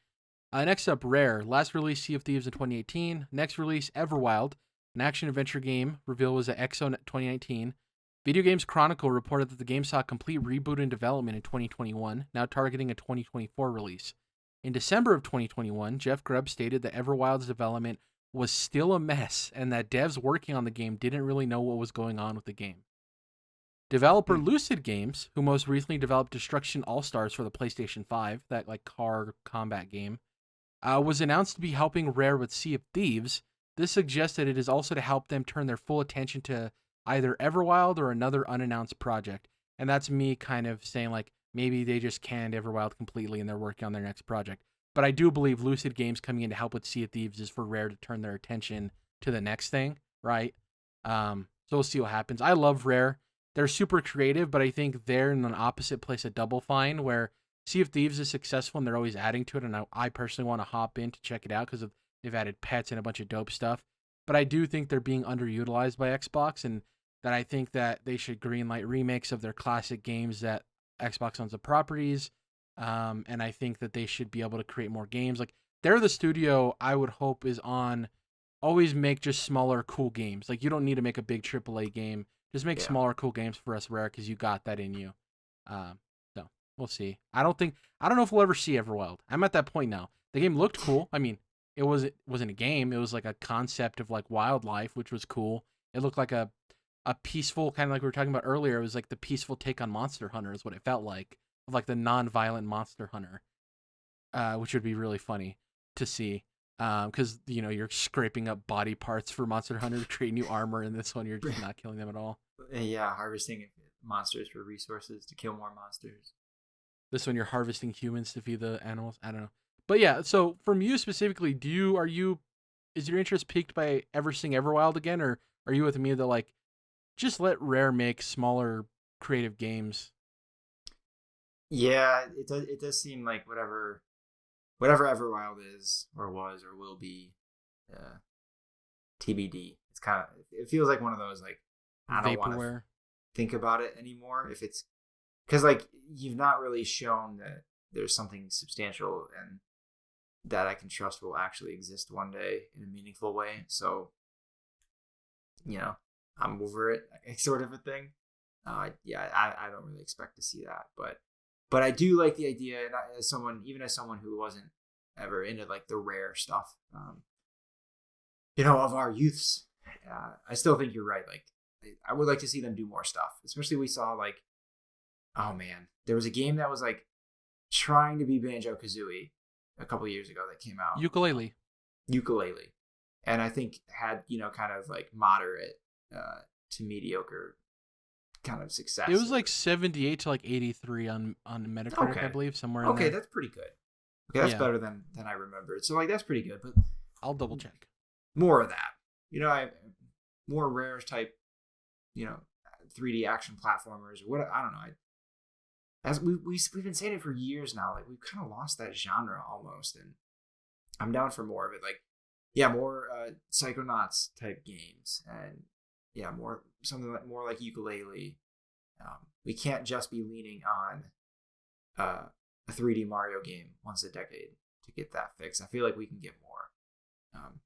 Next up, Rare. Last release, Sea of Thieves in 2018. Next release, Everwild. an action-adventure game. Reveal was at EXO 2019. Video Games Chronicle reported that the game saw a complete reboot in development in 2021, now targeting a 2024 release. In December of 2021, Jeff Grubb stated that Everwild's development was still a mess and that devs working on the game didn't really know what was going on with the game. Developer Lucid Games, who most recently developed Destruction All-Stars for the PlayStation 5, that like car combat game, was announced to be helping Rare with Sea of Thieves. This suggests that it is also to help them turn their full attention to either Everwild or another unannounced project. And that's me kind of saying like maybe they just canned Everwild completely and they're working on their next project. But I do believe Lucid Games coming in to help with Sea of Thieves is for Rare to turn their attention to the next thing, right? So we'll see what happens. I love Rare. They're super creative, but I think they're in an opposite place of Double Fine, where Sea of Thieves is successful and they're always adding to it. And I personally want to hop in to check it out because they've added pets and a bunch of dope stuff. But I do think they're being underutilized by Xbox, and that I think that they should greenlight remakes of their classic games that Xbox owns the properties. And I think that they should be able to create more games. Like, they're the studio I would hope is on always make just smaller, cool games. Like, you don't need to make a big AAA game. Just make smaller, cool games for us, Rare, because you got that in you. So we'll see. I don't know if we'll ever see Everwild. I'm at that point now. The game looked cool. I mean, it wasn't a game. It was like a concept of like wildlife, which was cool. It looked like a peaceful, kind of like we were talking about earlier. It was like the peaceful take on Monster Hunter is what it felt like, of like the non-violent Monster Hunter, which would be really funny to see. Because you're scraping up body parts for Monster Hunter to create new armor, and this one you're just not killing them at all. Yeah, harvesting monsters for resources to kill more monsters. This one you're harvesting humans to feed the animals. I don't know, but yeah. So from you specifically, is your interest piqued by ever seeing Everwild again, or are you with me that like just let Rare make smaller creative games? Yeah, it does seem like whatever Everwild is or was or will be, TBD. It feels like one of those like I don't want to think about it anymore. If it's because like you've not really shown that there's something substantial and that I can trust will actually exist one day in a meaningful way. So, I'm over it, sort of a thing. I don't really expect to see that, but I do like the idea, and as someone who wasn't ever into like the Rare stuff, of our youths, I still think you're right. Like, I would like to see them do more stuff. Especially we saw like, oh man, there was a game that was like trying to be Banjo-Kazooie a couple of years ago that came out. Ukulele, and I think had kind of like moderate to mediocre kind of success. It was like 78 to like 83 on Metacritic, okay. I believe, somewhere in there. That's pretty good. Okay, that's better than I remembered. So like that's pretty good, but I'll double check. More of that. More Rare type, 3D action platformers or what, I don't know. As we've been saying it for years now, like we've kind of lost that genre almost, and I'm down for more of it. Like, more Psychonauts type games, and something like more like Ukulele. We can't just be leaning on a 3D Mario game once a decade to get that fixed. I feel like we can get more.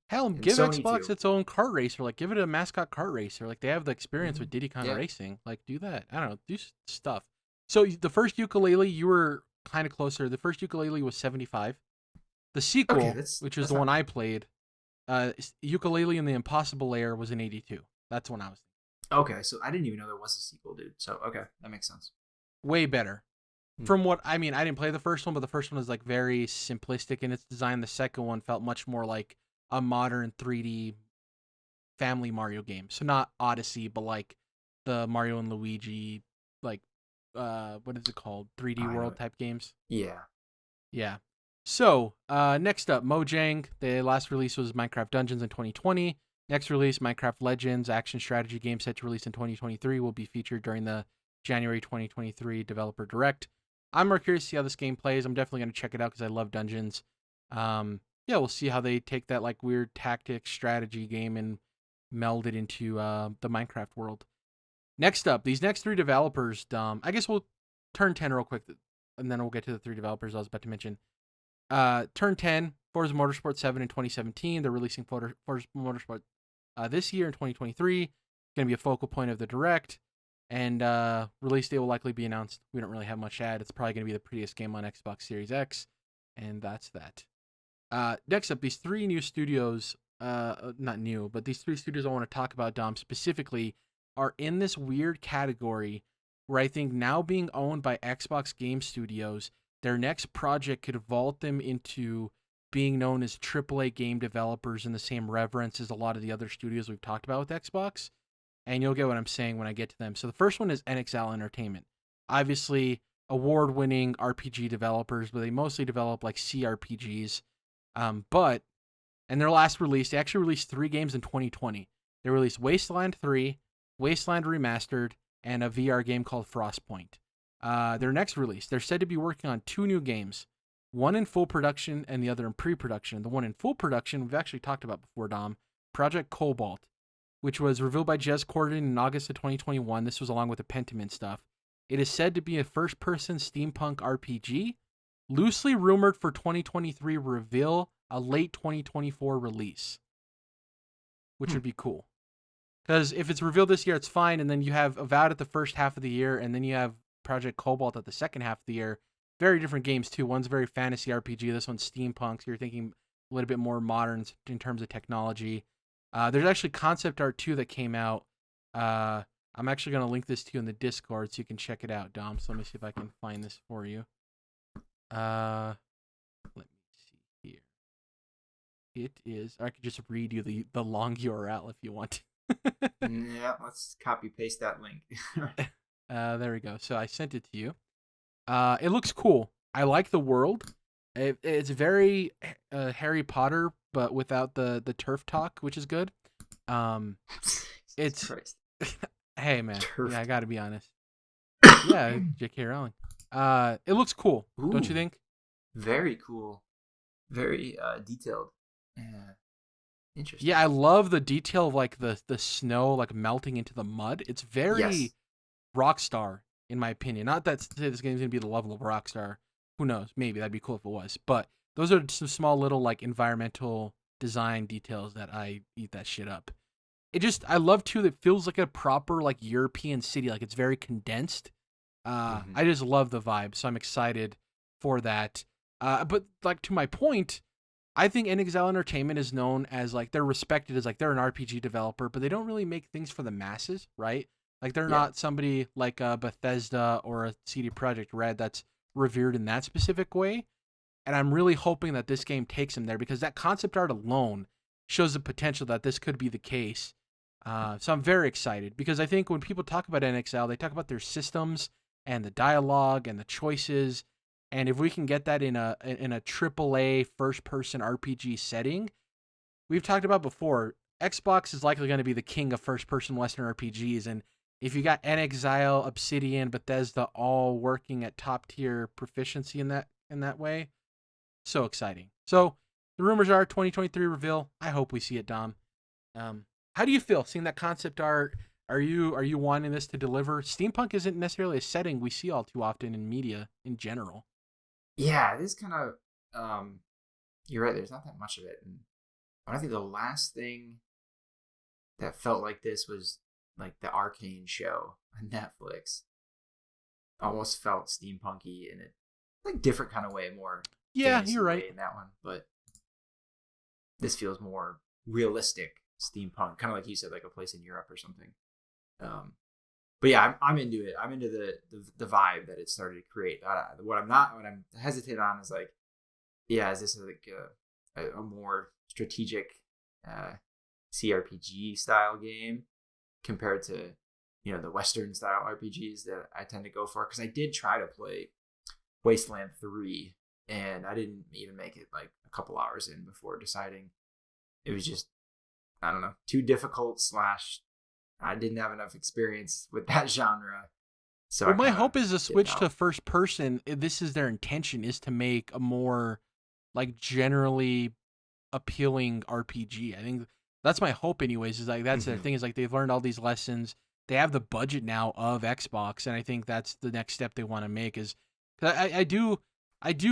Hell, give Sony Xbox its own kart racer. Like, give it a mascot kart racer. Like, they have the experience with Diddy Kong Racing. Like, do that. I don't know. Do stuff. So the first Ukulele, you were kind of closer. The first Ukulele was 75. The sequel, which is the one I played, Ukulele and the Impossible Lair, was an 82. That's when I was thinking. Okay, so I didn't even know there was a sequel, dude. So, okay, that makes sense. Way better. From what, I mean, I didn't play the first one, but the first one was like very simplistic in its design. The second one felt much more like a modern 3D family Mario game. So not Odyssey, but like the Mario and Luigi, like, what is it called? 3D World type games. Yeah. So, next up, Mojang. The last release was Minecraft Dungeons in 2020. Next release, Minecraft Legends, action strategy game set to release in 2023, will be featured during the January 2023 Developer Direct. I'm more curious to see how this game plays. I'm definitely going to check it out because I love Dungeons. We'll see how they take that like weird tactics strategy game and meld it into the Minecraft world. Next up, these next three developers, I guess we'll turn 10 real quick, and then we'll get to the three developers I was about to mention. Turn 10, Forza Motorsport 7 in 2017. They're releasing Forza Motorsport this year in 2023. It's going to be a focal point of the Direct, and release date will likely be announced. We don't really have much to add. It's probably going to be the prettiest game on Xbox Series X, and that's that. Next up, these three new studios, not new, but these three studios I want to talk about, Dom, specifically, are in this weird category where I think now being owned by Xbox Game Studios, their next project could vault them into being known as AAA game developers in the same reverence as a lot of the other studios we've talked about with Xbox. And you'll get what I'm saying when I get to them. So the first one is NXL Entertainment. Obviously, award-winning RPG developers, but they mostly develop like CRPGs. But in their last release, they actually released 3 games in 2020. They released Wasteland 3, Wasteland Remastered, and a VR game called Frostpoint. Their next release, they're said to be working on 2 new games, one in full production and the other in pre-production. The one in full production we've actually talked about before, Dom, Project Cobalt, which was revealed by Jez Corden in August of 2021. This was along with the Pentiment stuff. It is said to be a first-person steampunk RPG, loosely rumored for 2023 reveal, a late 2024 release, which would be cool. Because if it's revealed this year, it's fine, and then you have Avowed at the first half of the year, and then you have Project Cobalt at the second half of the year. Very different games, too. One's very fantasy RPG, this one's steampunk, so you're thinking a little bit more modern in terms of technology. There's actually concept art, too, that came out. I'm actually going to link this to you in the Discord so you can check it out, Dom. So let me see if I can find this for you. Let me see here. It is... I could just read you the long URL if you want. Yeah, let's copy-paste that link. There we go. So I sent it to you. It looks cool. I like the world. It's very Harry Potter, but without the turf talk, which is good. It's hey man, turf. Yeah, I got to be honest. Yeah, J.K. Rowling. It looks cool, Ooh, don't you think? Very cool, very detailed. Yeah, interesting. Yeah, I love the detail of like the snow like melting into the mud. It's very Rockstar, in my opinion. Not that this game's gonna be the level of Rockstar. Who knows? Maybe that'd be cool if it was. But those are some small little like environmental design details that I eat that shit up. I love too that it feels like a proper like European city. Like it's very condensed. I just love the vibe, so I'm excited for that. But like to my point, I think NXL Entertainment is known as like they're respected as like they're an RPG developer, but they don't really make things for the masses, right? Like they're not somebody like a Bethesda or a CD Projekt Red that's revered in that specific way. And I'm really hoping that this game takes them there because that concept art alone shows the potential that this could be the case. So I'm very excited because I think when people talk about NXL, they talk about their systems and the dialogue and the choices. And if we can get that in a AAA first-person RPG setting, we've talked about before, Xbox is likely going to be the king of first-person Western RPGs. And if you got NXIL, Obsidian, Bethesda all working at top-tier proficiency in that way, so exciting. So the rumors are 2023 reveal. I hope we see it, Dom. How do you feel seeing that concept art? Are you wanting this to deliver? Steampunk isn't necessarily a setting we see all too often in media in general. Yeah, it is kind of. You're right. There's not that much of it, and I think the last thing that felt like this was like the Arcane show on Netflix. Almost felt steampunky in a like different kind of way, more. Yeah, you're right in that one, but this feels more realistic steampunk, kind of like you said, like a place in Europe or something. But yeah, I'm into it. I'm into the vibe that it started to create. What I'm hesitant on is like, yeah, is this like a more strategic CRPG style game compared to the Western style RPGs that I tend to go for? Because I did try to play Wasteland 3 and I didn't even make it like a couple hours in before deciding it was just, I don't know, too difficult / I didn't have enough experience with that genre. So well, my hope is to switch to first person. This is their intention, is to make a more like generally appealing RPG. I think that's my hope anyways, is like that's their thing, is like they've learned all these lessons. They have the budget now of Xbox, and I think that's the next step they want to make is I do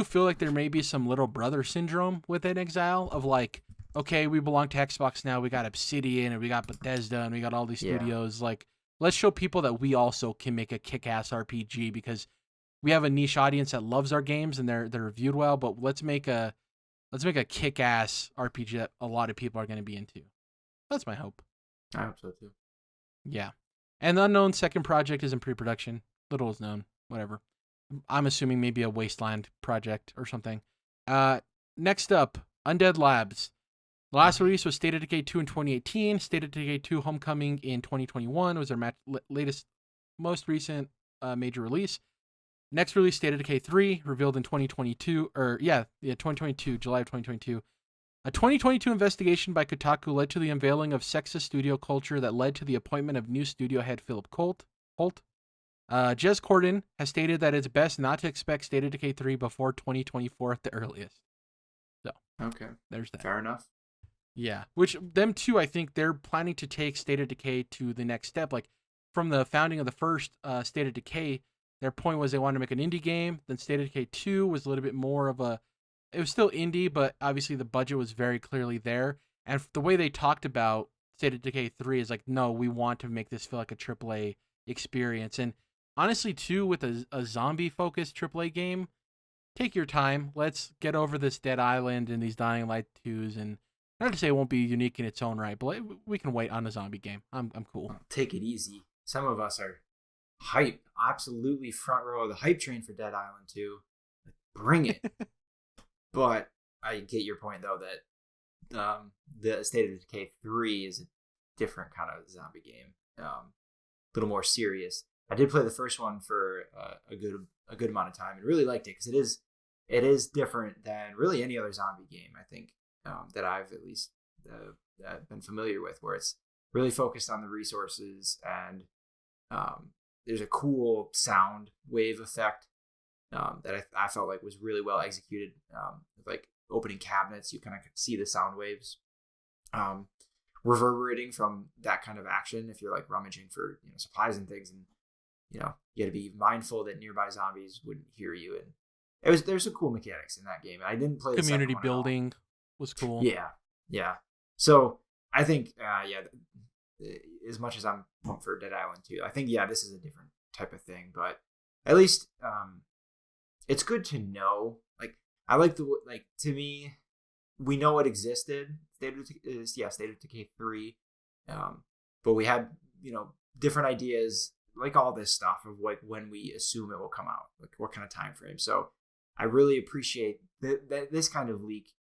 feel like there may be some little brother syndrome with NXIL of like, okay, we belong to Xbox now. We got Obsidian and we got Bethesda and we got all these Yeah. studios. Like, let's show people that we also can make a kick-ass RPG because we have a niche audience that loves our games and they're reviewed well. But let's make a kick-ass RPG that a lot of people are going to be into. That's my hope. I hope so too. Yeah. And the unknown second project is in pre-production. Little is known. Whatever. I'm assuming maybe a Wasteland project or something. Next up, Undead Labs. The last release was State of Decay 2 in 2018. State of Decay 2 Homecoming in 2021 was their most recent major release. Next release, State of Decay 3, revealed in 2022, 2022, July of 2022. A 2022 investigation by Kotaku led to the unveiling of sexist studio culture that led to the appointment of new studio head Philip Holt. Jez Corden has stated that it's best not to expect State of Decay 3 before 2024 at the earliest. So, okay, there's that. Fair enough. Yeah, which them too, I think they're planning to take State of Decay to the next step. Like, from the founding of the first State of Decay, their point was they wanted to make an indie game. Then State of Decay 2 was a little bit more of it was still indie, but obviously the budget was very clearly there. And the way they talked about State of Decay 3 is like, no, we want to make this feel like a AAA experience. And honestly, too, with a zombie-focused AAA game, take your time. Let's get over this Dead Island and these Dying Light 2s. And not to say it won't be unique in its own right, but we can wait on a zombie game. I'm cool. Take it easy. Some of us are hype, absolutely front row of the hype train for Dead Island 2. Bring it. But I get your point, though, that the State of Decay 3 is a different kind of zombie game, a little more serious. I did play the first one for a good amount of time and really liked it because it is different than really any other zombie game, I think, that I've at least been familiar with, where it's really focused on the resources and there's a cool sound wave effect that I felt like was really well executed. Like opening cabinets, you kind of see the sound waves reverberating from that kind of action. If you're like rummaging for supplies and things, and you got to be mindful that nearby zombies wouldn't hear you. And there's some cool mechanics in that game. I didn't play the community second one building was cool. Yeah. So I think as much as I'm pumped for Dead Island 2, I think this is a different type of thing, but at least it's good to know. Like I like to me, we know it existed. State of Decay 3, but we had different ideas, like all this stuff of like when we assume it will come out, like what kind of time frame. So I really appreciate this kind of leak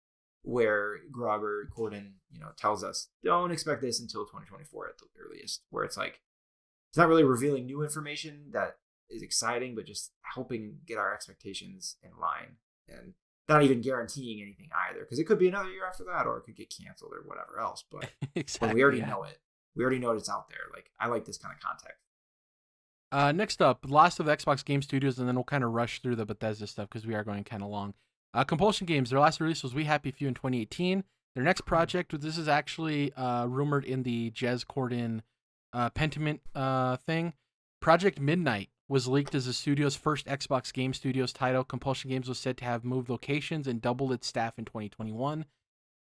where Robert Corden tells us don't expect this until 2024 at the earliest, where it's like it's not really revealing new information that is exciting, but just helping get our expectations in line and not even guaranteeing anything either, because it could be another year after that, or it could get canceled or whatever else. But, exactly, but we already know it. We already know it's out there. Like I like this kind of context. Next up, last of the Xbox Game Studios, and then we'll kind of rush through the Bethesda stuff because we are going kind of long. Compulsion Games, their last release was We Happy Few in 2018. Their next project, this is actually rumored in the Jez Corden Pentiment thing. Project Midnight was leaked as the studio's first Xbox Game Studios title. Compulsion Games was said to have moved locations and doubled its staff in 2021.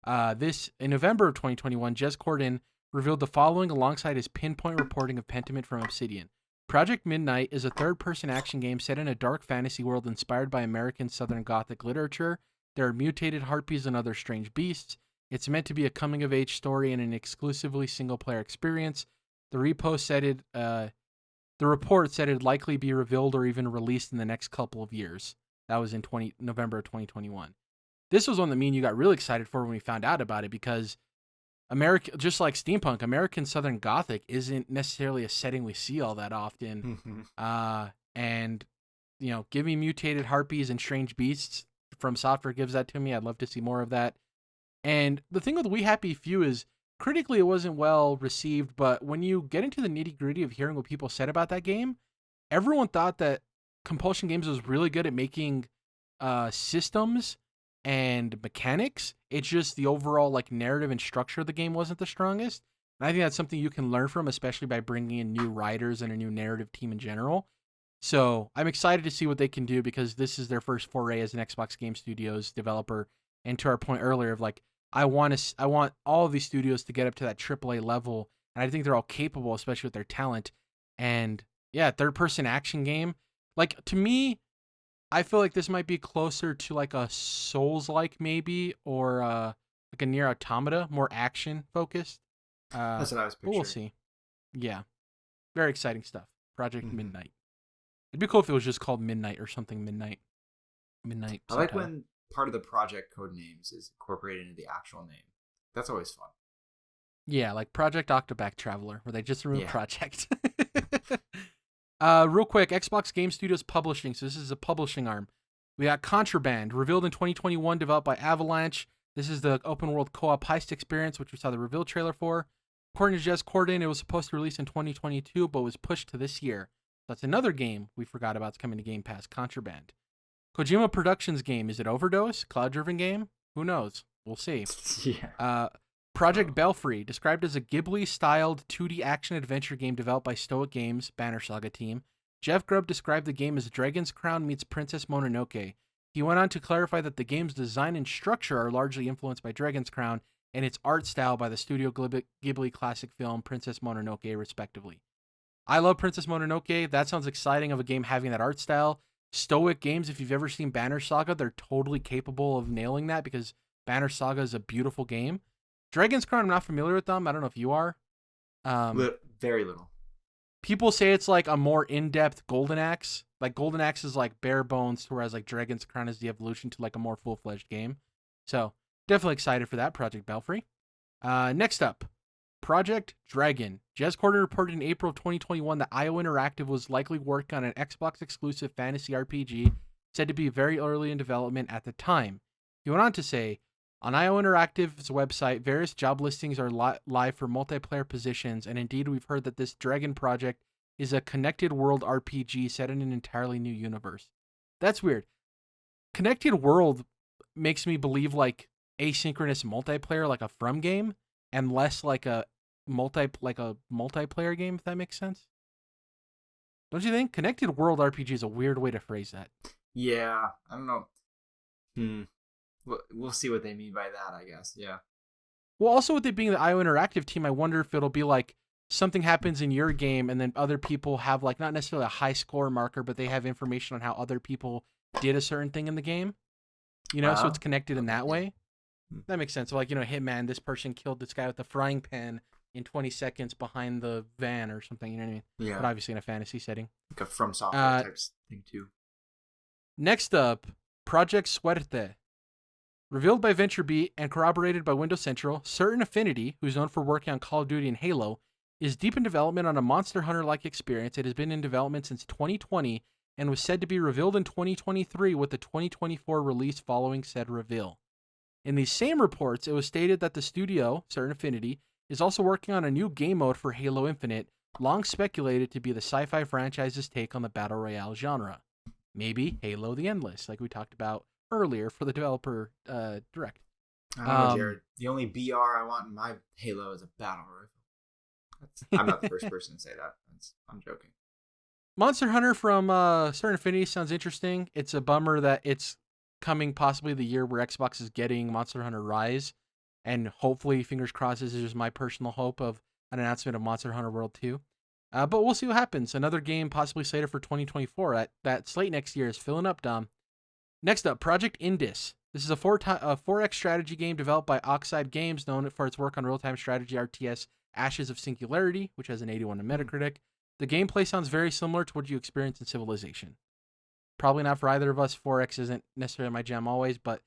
In November of 2021, Jez Corden revealed the following alongside his pinpoint reporting of Pentiment from Obsidian. Project Midnight is a third-person action game set in a dark fantasy world inspired by American Southern Gothic literature. There are mutated harpies and other strange beasts. It's meant to be a coming-of-age story and an exclusively single-player experience. The report said it'd likely be revealed or even released in the next couple of years. That was in November of 2021. This was one that me and you got really excited for when we found out about it, because just like steampunk, American Southern Gothic isn't necessarily a setting we see all that often. And give me mutated harpies and strange beasts from Software gives that to me. I'd love to see more of that. And the thing with We Happy Few is critically it wasn't well received, but when you get into the nitty gritty of hearing what people said about that game, everyone thought that Compulsion Games was really good at making systems and mechanics. It's just the overall like narrative and structure of the game wasn't the strongest. And I think that's something you can learn from, especially by bringing in new writers and a new narrative team in general. So I'm excited to see what they can do, because this is their first foray as an Xbox Game Studios developer. And to our point earlier of like, I want all of these studios to get up to that AAA level, and I think they're all capable, especially with their talent. And yeah, third-person action game. Like, to me, I feel like this might be closer to like a Souls-like maybe, or like a Nier Automata, more action focused. That's what I was But we'll picturing. see. Yeah, very exciting stuff. Project Mhm. Midnight. It'd be cool if it was just called Midnight or something. Midnight I like subtitle. when part of the project code names is incorporated into the actual name. That's always fun. Yeah, like Project Octoback Traveler, where they just removed Yeah. project. Real quick, Xbox Game Studios Publishing. So this is a publishing arm. We got Contraband, revealed in 2021, developed by Avalanche. This is the open world co-op heist experience, which we saw the reveal trailer for. According to Jez Corden, it was supposed to release in 2022, but was pushed to this year. That's another game we forgot about. It's coming to Game Pass. Contraband. Kojima Productions game. Is it Overdose? Cloud-driven game? Who knows? We'll see. Yeah. Project Belfry, described as a Ghibli-styled 2D action-adventure game developed by Stoic Games, Banner Saga team. Jeff Grubb described the game as Dragon's Crown meets Princess Mononoke. He went on to clarify that the game's design and structure are largely influenced by Dragon's Crown and its art style by the Studio Ghibli classic film Princess Mononoke, respectively. I love Princess Mononoke. That sounds exciting of a game having that art style. Stoic Games, if you've ever seen Banner Saga, they're totally capable of nailing that because Banner Saga is a beautiful game. Dragon's Crown, I'm not familiar with them. I don't know if you are. Very little. People say it's like a more in-depth Golden Axe. Like Golden Axe is like bare bones, whereas like Dragon's Crown is the evolution to like a more full-fledged game. So definitely excited for that, Project Belfry. Next up, Project Dragon. Jez Corden reported in April of 2021 that IO Interactive was likely working on an Xbox-exclusive fantasy RPG, said to be very early in development at the time. He went on to say, on IO Interactive's website, various job listings are live for multiplayer positions, and indeed we've heard that this Dragon project is a connected world RPG set in an entirely new universe. That's weird. Connected world makes me believe like asynchronous multiplayer, like a From game, and less like a multiplayer game, if that makes sense. Don't you think? Connected world RPG is a weird way to phrase that. Yeah, I don't know. We'll see what they mean by that, I guess. Yeah. Well, also with it being the IO Interactive team, I wonder if it'll be like something happens in your game and then other people have like not necessarily a high score marker, but they have information on how other people did a certain thing in the game. You know, so it's connected in that way. That makes sense. So like, you know, Hitman, this person killed this guy with the frying pan in 20 seconds behind the van or something, you know what I mean? Yeah. But obviously in a fantasy setting. Like a From Software type thing too. Next up, Project Suerte. Revealed by VentureBeat and corroborated by Windows Central, Certain Affinity, who's known for working on Call of Duty and Halo, is deep in development on a Monster Hunter-like experience. It has been in development since 2020 and was said to be revealed in 2023 with the 2024 release following said reveal. In these same reports, it was stated that the studio, Certain Affinity, is also working on a new game mode for Halo Infinite, long speculated to be the sci-fi franchise's take on the Battle Royale genre. Maybe Halo the Endless, like we talked about earlier for the developer direct. I don't know, Jerrad. The only BR I want in my Halo is a battle rifle. I'm not the first person to say that. I'm joking. Monster Hunter from Certain Affinity sounds interesting. It's a bummer that it's coming possibly the year where Xbox is getting Monster Hunter Rise, and hopefully, fingers crossed, this is just my personal hope of an announcement of Monster Hunter World 2. But we'll see what happens. Another game possibly slated for 2024. That slate next year is filling up, Dom. Next up, Project Indus. This is a 4X strategy game developed by Oxide Games, known for its work on real-time strategy RTS Ashes of Singularity, which has an 81 on Metacritic. The gameplay sounds very similar to what you experience in Civilization. Probably not for either of us. 4X isn't necessarily my jam always, but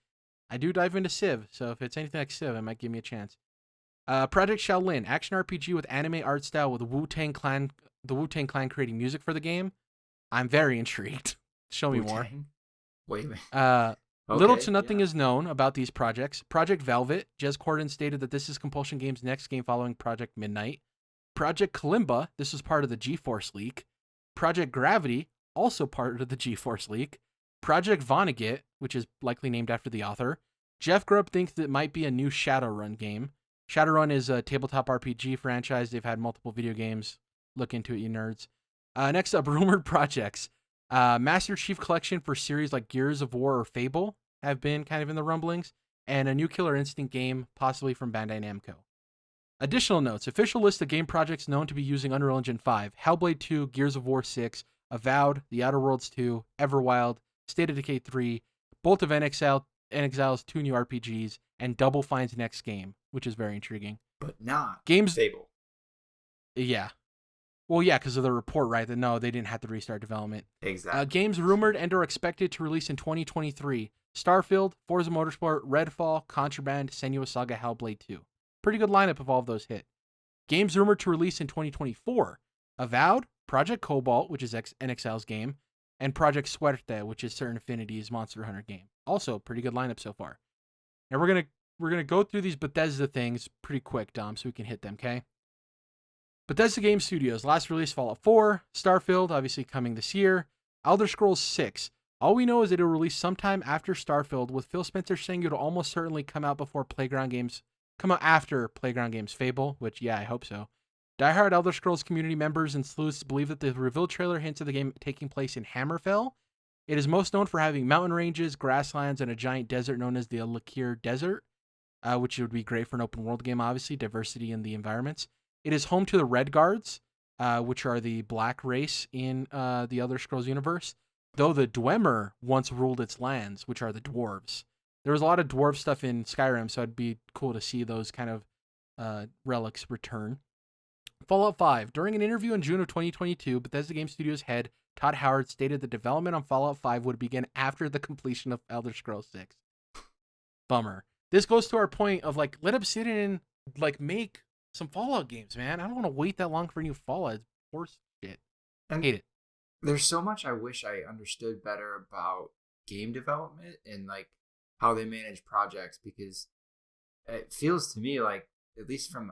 I do dive into Civ, so if it's anything like Civ, it might give me a chance. Project Shaolin, action RPG with anime art style with the Wu-Tang Clan creating music for the game. I'm very intrigued. Show me more. Wait. Little to nothing is known about these projects. Project Velvet, Jez Corden stated that this is Compulsion Games' next game following Project Midnight. Project Kalimba, this was part of the GeForce leak. Project Gravity, also part of the GeForce leak. Project Vonnegut, which is likely named after the author. Jeff Grubb thinks that it might be a new Shadowrun game. Shadowrun is a tabletop RPG franchise. They've had multiple video games. Look into it, you nerds. Next up, rumored projects. Master Chief Collection for series like Gears of War or Fable have been kind of in the rumblings. and a new Killer Instinct game, possibly from Bandai Namco. Additional notes: official list of game projects known to be using Unreal Engine 5, Hellblade 2, Gears of War 6, Avowed, The Outer Worlds 2, Everwild, State of Decay 3, Bolt of Exile's 2 new RPGs, and Double Fine's next game, which is very intriguing. But not Games, Fable. Yeah. Well, yeah, because of the report, right? That no, they didn't have to restart development. Exactly. Games rumored and are expected to release in 2023. Starfield, Forza Motorsport, Redfall, Contraband, Senua's Saga, Hellblade 2. Pretty good lineup if all of those hit. Games rumored to release in 2024. Avowed, Project Cobalt, which is NXL's game, and Project Suerte, which is Certain Affinity's Monster Hunter game. Also, pretty good lineup so far. Now we're gonna go through these Bethesda things pretty quick, Dom, so we can hit them, okay? Bethesda Game Studios, last release Fallout 4, Starfield, obviously coming this year, Elder Scrolls 6. All we know is that it'll release sometime after Starfield, with Phil Spencer saying it'll almost certainly come out after Playground Games Fable, which, yeah, I hope so. Die-hard Elder Scrolls community members and sleuths believe that the reveal trailer hints at the game taking place in Hammerfell. It is most known for having mountain ranges, grasslands, and a giant desert known as the Lakir Desert, which would be great for an open world game, obviously, diversity in the environments. It is home to the Red Guards, which are the black race in the Elder Scrolls universe, though the Dwemer once ruled its lands, which are the dwarves. There was a lot of dwarf stuff in Skyrim, so it'd be cool to see those kind of relics return. Fallout 5. During an interview in June of 2022, Bethesda Game Studios head Todd Howard stated the development on Fallout 5 would begin after the completion of Elder Scrolls 6. Bummer. This goes to our point of, like, let Obsidian, like, make some Fallout games, man. I don't want to wait that long for a new Fallout. It's horse shit. And hate it. There's so much I wish I understood better about game development and, like, how they manage projects, because it feels to me like, at least from,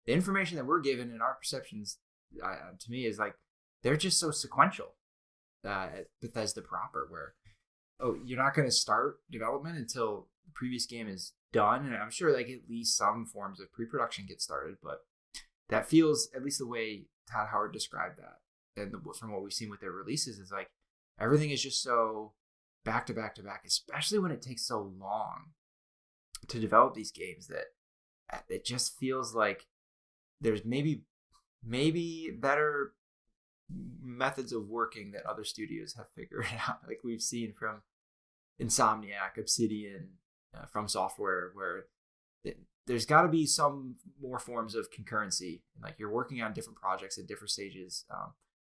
the information that we're given and our perceptions, to me, is like, they're just so sequential at Bethesda proper, where, you're not going to start development until the previous game is done. And I'm sure, like, at least some forms of pre-production get started, but that feels, at least the way Todd Howard described that, and from what we've seen with their releases, is like everything is just so back to back to back, especially when it takes so long to develop these games, that it just feels like there's maybe better methods of working that other studios have figured out, like we've seen from Insomniac, Obsidian, From Software, where there's got to be some more forms of concurrency, and, like, you're working on different projects at different stages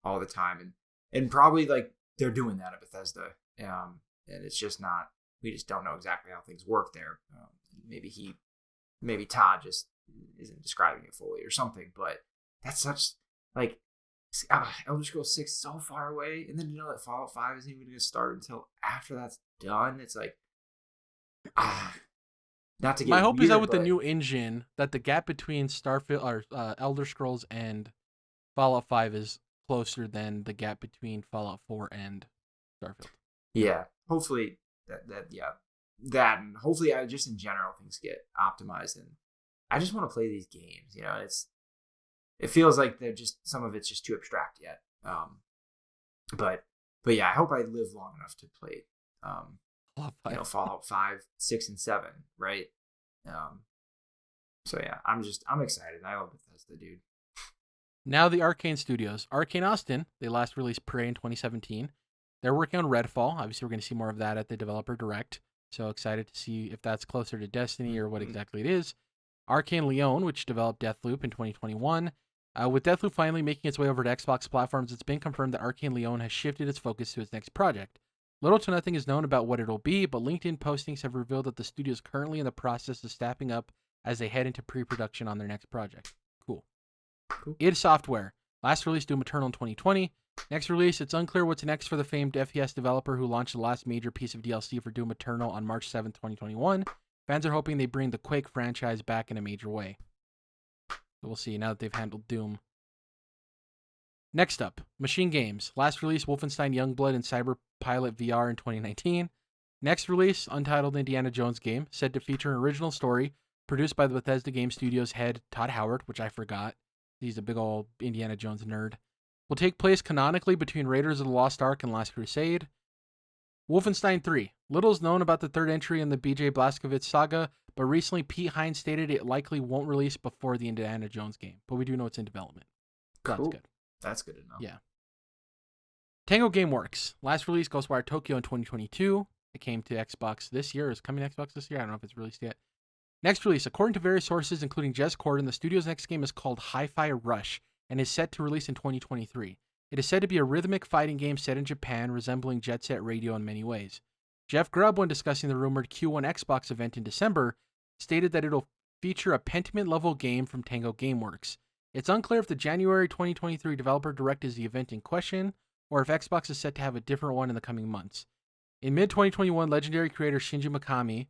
all the time, and probably, like, they're doing that at Bethesda, and it's just not, we just don't know exactly how things work there. Maybe Todd just isn't describing it fully or something, but that's such, like, Elder Scrolls 6 so far away, and then that Fallout 5 isn't even going to start until after that's done. It's like, not to get my hope weird, is that with but the new engine, that the gap between Starfield or Elder Scrolls and Fallout 5 is closer than the gap between Fallout 4 and Starfield. Yeah, hopefully that, and hopefully, just in general, things get optimized, and I just want to play these games. It feels like they're just, some of it's just too abstract yet. But yeah, I hope I live long enough to play Fallout 5, 6, and 7, right? So yeah, I'm excited. I love Bethesda, dude. Now the Arcane Studios. Arcane Austin, they last released Prey in 2017. They're working on Redfall. Obviously, we're going to see more of that at the Developer Direct. So excited to see if that's closer to Destiny or what exactly it is. Arcane Leon, which developed Deathloop in 2021. With Deathloop finally making its way over to Xbox platforms, it's been confirmed that Arcane Leon has shifted its focus to its next project. Little to nothing is known about what it'll be, but LinkedIn postings have revealed that the studio is currently in the process of staffing up as they head into pre-production on their next project. Cool. id Software. Last release Doom Eternal in 2020. Next release, it's unclear what's next for the famed FPS developer who launched the last major piece of DLC for Doom Eternal on March 7th, 2021. Fans are hoping they bring the Quake franchise back in a major way. So we'll see now that they've handled Doom. Next up, Machine Games. Last release, Wolfenstein Youngblood and Cyberpilot VR in 2019. Next release, Untitled Indiana Jones game, said to feature an original story produced by the Bethesda Game Studios head Todd Howard, which I forgot. He's a big old Indiana Jones nerd. Will take place canonically between Raiders of the Lost Ark and Last Crusade. Wolfenstein 3. Little is known about the third entry in the BJ Blazkowicz saga, but recently Pete Hines stated it likely won't release before the Indiana Jones game. But we do know it's in development. So Cool. that's good. That's good to know. Yeah. Tango Gameworks. Last release, Ghostwire Tokyo in 2022. It came to Xbox this year. Is coming to Xbox this year? I don't know if it's released yet. Next release, according to various sources, including Jez Corden, the studio's next game is called Hi-Fi Rush and is set to release in 2023. It is said to be a rhythmic fighting game set in Japan, resembling Jet Set Radio in many ways. Jeff Grubb, when discussing the rumored Q1 Xbox event in December, stated that it'll feature a Pentiment-level game from Tango Gameworks. It's unclear if the January 2023 developer direct is the event in question, or if Xbox is set to have a different one in the coming months. In mid-2021, legendary creator Shinji Mikami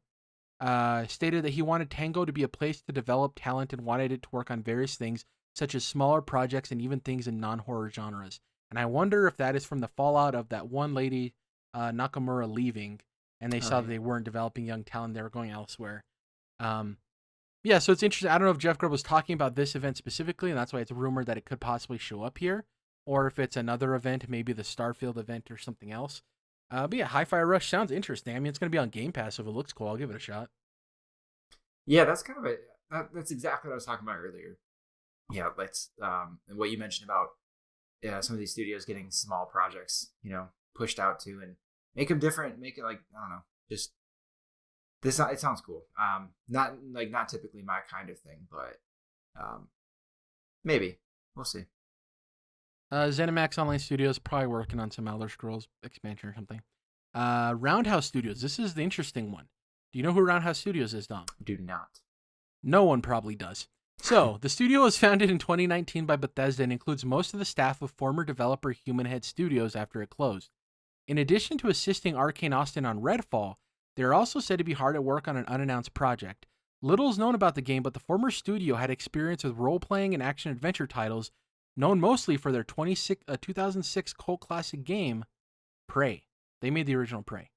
stated that he wanted Tango to be a place to develop talent and wanted it to work on various things, such as smaller projects and even things in non-horror genres. And I wonder if that is from the fallout of that one lady, Nakamura, leaving, and they saw that they weren't developing young talent, they were going elsewhere. Yeah, so it's interesting. I don't know if Jeff Grubb was talking about this event specifically, and that's why it's rumored that it could possibly show up here, or if it's another event, maybe the Starfield event or something else. But yeah, Hi-Fi Rush sounds interesting. I mean, it's going to be on Game Pass, so if it looks cool, I'll give it a shot. Yeah, that's kind of that's exactly what I was talking about earlier. Yeah, let's and what you mentioned about some of these studios getting small projects, pushed out to, and make them different, make it like, I don't know, just this. It sounds cool. Not typically my kind of thing, but maybe we'll see. ZeniMax Online Studios probably working on some Elder Scrolls expansion or something. Roundhouse Studios. This is the interesting one. Do you know who Roundhouse Studios is, Dom? Do not. No one probably does. So, the studio was founded in 2019 by Bethesda and includes most of the staff of former developer Human Head Studios after it closed. In addition to assisting Arcane Austin on Redfall, they are also said to be hard at work on an unannounced project. Little is known about the game, but the former studio had experience with role-playing and action-adventure titles, known mostly for their 2006 cult classic game, Prey. They made the original Prey.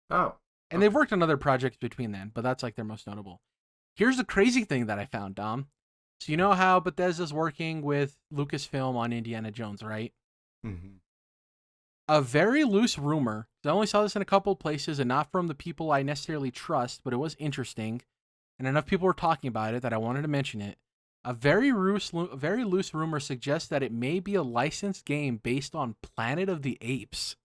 Oh. And they've worked on other projects between then, but that's like their most notable. Here's the crazy thing that I found, Dom. So you know how Bethesda's working with Lucasfilm on Indiana Jones, right? Mm-hmm. A very loose rumor, I only saw this in a couple of places and not from the people I necessarily trust, but it was interesting, and enough people were talking about it that I wanted to mention it. A very loose rumor suggests that it may be a licensed game based on Planet of the Apes,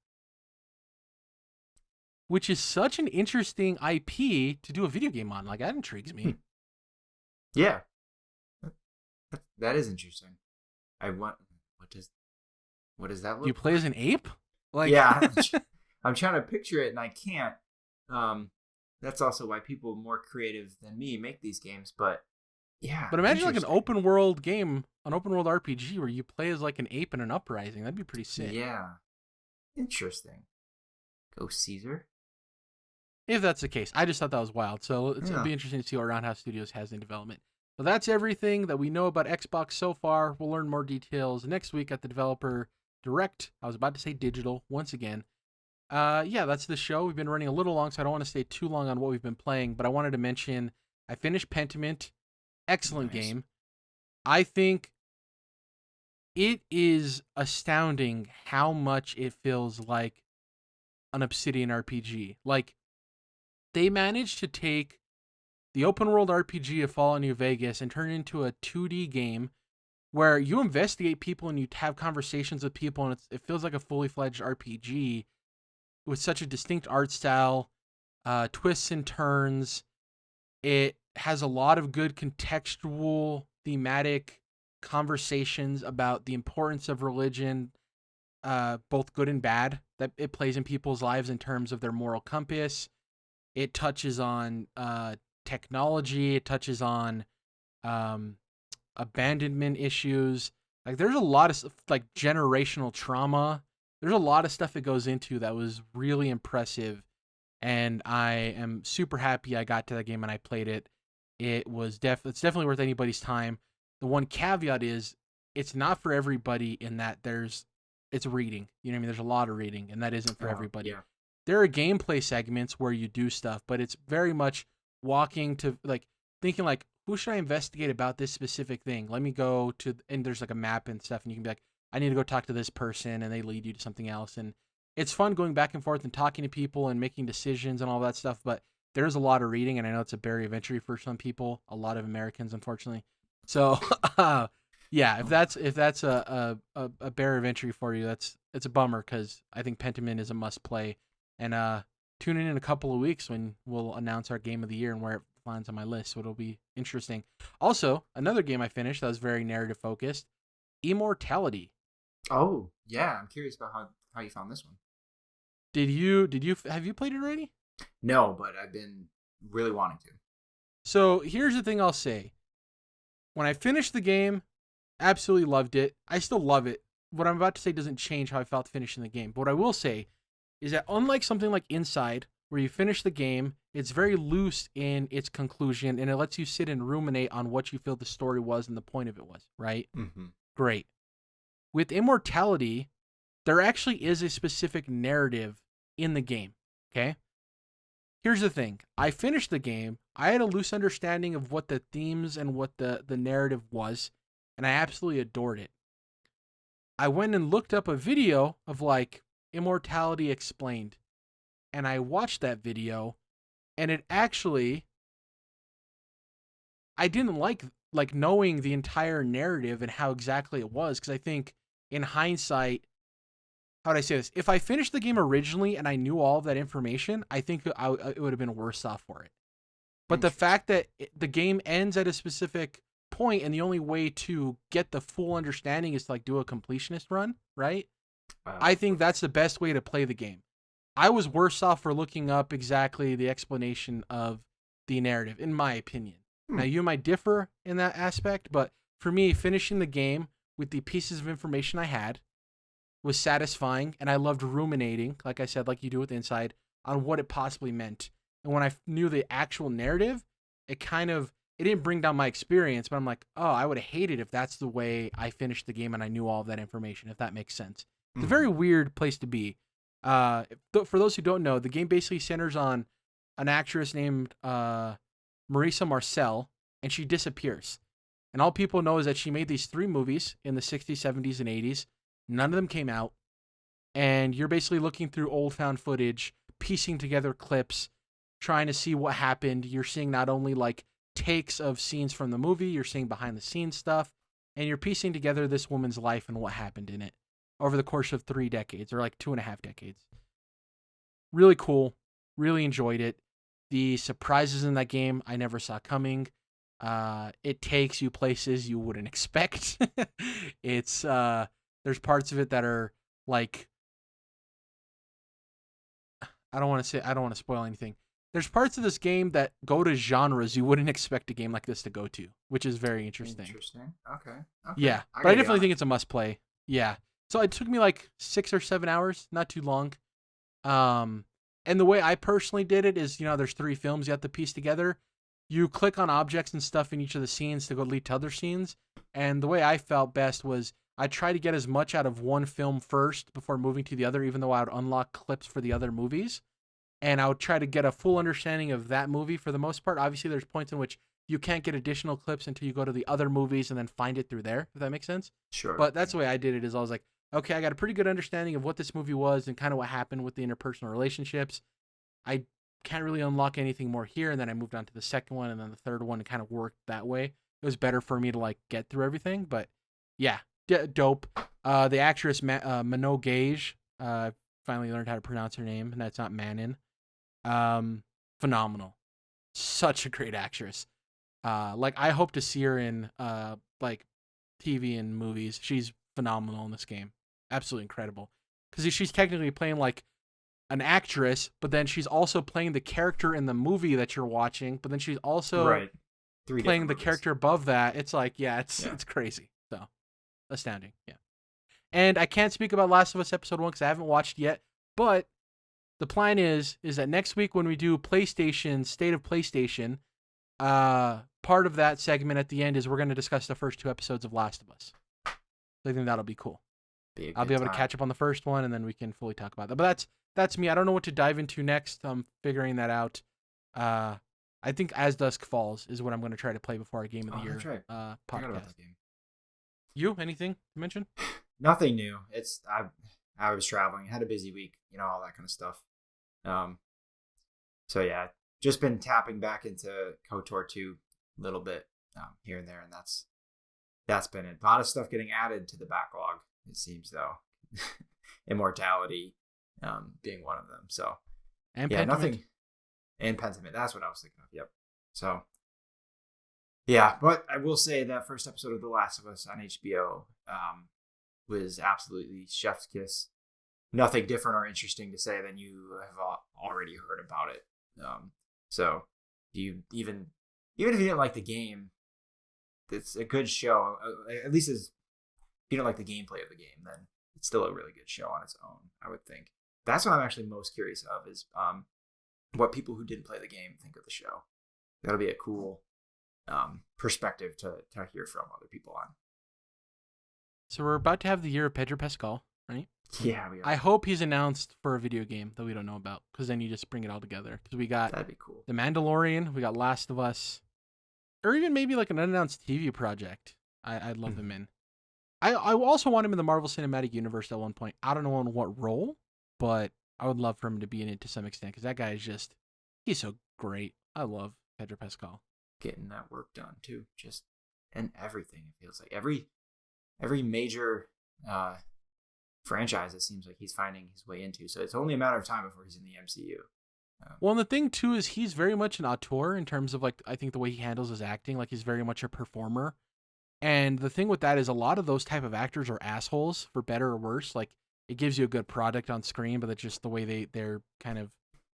which is such an interesting IP to do a video game on. Like, that intrigues me. Yeah. That is interesting. What does that look Do you play as an ape? Like, yeah, I'm trying to picture it and I can't. That's also why people more creative than me make these games, but yeah. But imagine like an open world game, an open world RPG where you play as like an ape in an uprising. That'd be pretty sick. Yeah. Interesting. Go Caesar. If that's the case. I just thought that was wild. So it'll be interesting to see what Roundhouse Studios has in development. So that's everything that we know about Xbox so far. We'll learn more details next week at the developer direct. I was about to say digital once again. Yeah, that's the show. We've been running a little long, so I don't want to stay too long on what we've been playing, but I wanted to mention I finished Pentiment. Excellent game. I think it is astounding how much it feels like an Obsidian RPG. Like, they managed to take the open world RPG of Fallout New Vegas and turn it into a 2D game where you investigate people and you have conversations with people, and it feels like a fully fledged RPG with such a distinct art style, twists and turns. It has a lot of good contextual, thematic conversations about the importance of religion, both good and bad, that it plays in people's lives in terms of their moral compass. It touches on technology. It touches on abandonment issues. Like, there's a lot of like generational trauma. There's a lot of stuff it goes into that was really impressive, and I am super happy I got to that game and I played it. It's definitely worth anybody's time. The one caveat is it's not for everybody in that it's reading. You know what I mean? There's a lot of reading, and that isn't for everybody. Yeah. There are gameplay segments where you do stuff, but it's very much walking to, like, thinking like, who should I investigate about this specific thing? Let me go to, and there's like a map and stuff, and you can be like, I need to go talk to this person, and they lead you to something else. And it's fun going back and forth and talking to people and making decisions and all that stuff, but there's a lot of reading, and I know it's a barrier of entry for some people, a lot of Americans, unfortunately. So, yeah, if that's a barrier of entry for you, it's a bummer because I think Pentiment is a must play. And tune in a couple of weeks when we'll announce our game of the year and where it lands on my list. So it'll be interesting. Also, another game I finished that was very narrative focused, Immortality. Oh, yeah. I'm curious about how you found this one. Did you have you played it already? No, but I've been really wanting to. So here's the thing I'll say. When I finished the game, absolutely loved it. I still love it. What I'm about to say doesn't change how I felt finishing the game. But what I will say is that unlike something like Inside, where you finish the game, it's very loose in its conclusion, and it lets you sit and ruminate on what you feel the story was and the point of it was, right? Mm-hmm. Great. With Immortality, there actually is a specific narrative in the game, okay? Here's the thing. I finished the game. I had a loose understanding of what the themes and what the narrative was, and I absolutely adored it. I went and looked up a video of like Immortality Explained, and I watched that video, and it actually, I didn't like knowing the entire narrative and how exactly it was, because I think in hindsight, how would I say this? If I finished the game originally and I knew all of that information, I think it would have been worse off for it. But the fact that the game ends at a specific point and the only way to get the full understanding is to like do a completionist run, right? Wow. I think that's the best way to play the game. I was worse off for looking up exactly the explanation of the narrative, in my opinion. Now, you might differ in that aspect, but for me, finishing the game with the pieces of information I had was satisfying, and I loved ruminating, like I said, like you do with Inside, on what it possibly meant. And when I knew the actual narrative, it didn't bring down my experience, but I'm like, oh, I would have hated if that's the way I finished the game and I knew all of that information, if that makes sense. It's a very weird place to be. For those who don't know, the game basically centers on an actress named Marisa Marcel, and she disappears. And all people know is that she made these 3 movies in the 60s, 70s, and 80s. None of them came out. And you're basically looking through old found footage, piecing together clips, trying to see what happened. You're seeing not only like takes of scenes from the movie, you're seeing behind the scenes stuff, and you're piecing together this woman's life and what happened in it over the course of 3 decades, or like 2.5 decades. Really cool. Really enjoyed it. The surprises in that game I never saw coming. It takes you places you wouldn't expect. It's there's parts of it that are like, I don't want to spoil anything. There's parts of this game that go to genres you wouldn't expect a game like this to go to, which is very interesting. Okay. Yeah, but I definitely think it's a must play. Yeah. So it took me like 6 or 7 hours, not too long. And the way I personally did it is, there's 3 films you have to piece together. You click on objects and stuff in each of the scenes to go lead to other scenes. And the way I felt best was I tried to get as much out of one film first before moving to the other, even though I would unlock clips for the other movies. And I would try to get a full understanding of that movie for the most part. Obviously, there's points in which you can't get additional clips until you go to the other movies and then find it through there, if that makes sense. Sure. But that's the way I did it, is I was like, okay, I got a pretty good understanding of what this movie was and kind of what happened with the interpersonal relationships. I can't really unlock anything more here. And then I moved on to the second one and then the third one, and kind of worked that way. It was better for me to like get through everything. But yeah, dope. The actress Minogue Gage, finally learned how to pronounce her name, and that's not Manon. Phenomenal. Such a great actress. Like I hope to see her in like TV and movies. She's phenomenal in this game. Absolutely incredible. Because she's technically playing like an actress, but then she's also playing the character in the movie that you're watching, but then she's also playing the character above that. It's like, it's crazy. So astounding. Yeah. And I can't speak about Last of Us Episode 1 because I haven't watched yet, but the plan is that next week when we do PlayStation, State of PlayStation, part of that segment at the end is we're going to discuss the first 2 episodes of Last of Us. So I think that'll be cool. I'll be able to catch up on the first one, and then we can fully talk about that. But that's me. I don't know what to dive into next. I'm figuring that out. I think As Dusk Falls is what I'm going to try to play before our Game of the Year podcast. You? Anything to mention? Nothing new. I was traveling, had a busy week, all that kind of stuff. So yeah, just been tapping back into KOTOR 2 a little bit here and there, and that's been it. A lot of stuff getting added to the backlog, it seems, though. Immortality being one of them. So And yeah, Pentiment. nothing. And Pentiment, that's what I was thinking of. Yep. So yeah, but I will say that first episode of The Last of Us on HBO was absolutely chef's kiss. Nothing different or interesting to say than you have already heard about it. So you even if you didn't like the game, it's a good show. At least if you don't like the gameplay of the game, then it's still a really good show on its own, I would think. That's what I'm actually most curious of is what people who didn't play the game think of the show. That'll be a cool perspective to hear from other people on. So we're about to have the year of Pedro Pascal, right? Yeah, we are. I hope he's announced for a video game that we don't know about, because then you just bring it all together. Because we got That'd be cool. The Mandalorian, we got Last of Us, or even maybe like an unannounced TV project. I'd love him in. I also want him in the Marvel Cinematic Universe at one point. I don't know in what role, but I would love for him to be in it to some extent, because that guy is he's so great. I love Pedro Pascal. Getting that work done too, just and everything. It feels like every major franchise, it seems like he's finding his way into. So it's only a matter of time before he's in the MCU. Well, and the thing too is he's very much an auteur in terms of like I think the way he handles his acting. Like he's very much a performer. And the thing with that is a lot of those type of actors are assholes, for better or worse. Like it gives you a good product on screen, but that's just the way they're kind of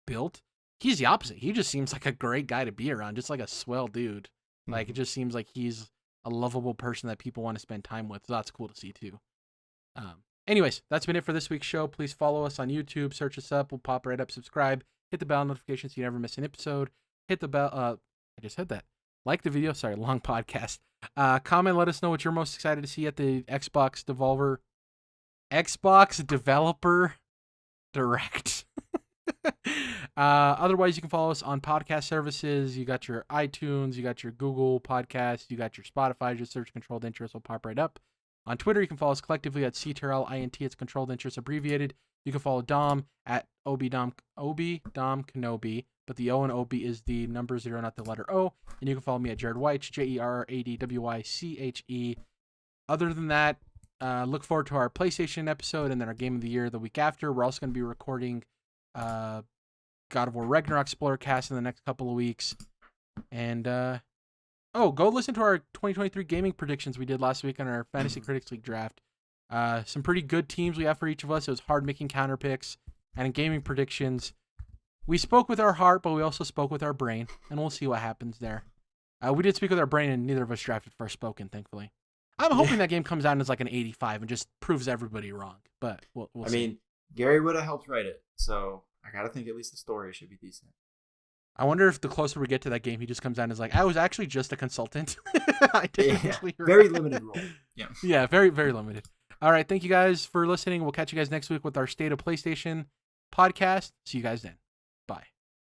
built. He's the opposite. He just seems like a great guy to be around, just like a swell dude. Like it just seems like he's a lovable person that people want to spend time with. So that's cool to see too. Anyways, that's been it for this week's show. Please follow us on YouTube, search us up. We'll pop right up, subscribe, hit the bell notification so you never miss an episode. Hit the bell. I just said that. Like the video. Sorry, long podcast. Comment, let us know what you're most excited to see at the Xbox Developer Direct. Otherwise, you can follow us on podcast services. You got your iTunes, you got your Google Podcasts, you got your Spotify. Just search Controlled Interest, will pop right up. On Twitter, you can follow us collectively at CTRLINT. It's Controlled Interest abbreviated. You can follow Dom at Dom Kenobi, but the O and OB is the number 0, not the letter O. And you can follow me at Jerrad Wyche, JERRADWYCHE. Other than that, look forward to our PlayStation episode and then our Game of the Year the week after. We're also going to be recording God of War Ragnarok spoiler cast in the next couple of weeks. And go listen to our 2023 gaming predictions we did last week on our Fantasy Critics League draft. Some pretty good teams we have for each of us. It was hard making counter picks. And in gaming predictions, we spoke with our heart, but we also spoke with our brain, and we'll see what happens there. We did speak with our brain, and neither of us drafted Forspoken, thankfully. I'm hoping that game comes out as like an 85 and just proves everybody wrong, but we'll see. I mean, Gary would have helped write it, so I gotta think at least the story should be decent. I wonder if the closer we get to that game, he just comes out and is like, I was actually just a consultant. I didn't actually write. Very limited role. Yeah. Yeah, very, very limited. All right, thank you guys for listening. We'll catch you guys next week with our State of PlayStation podcast. See you guys then.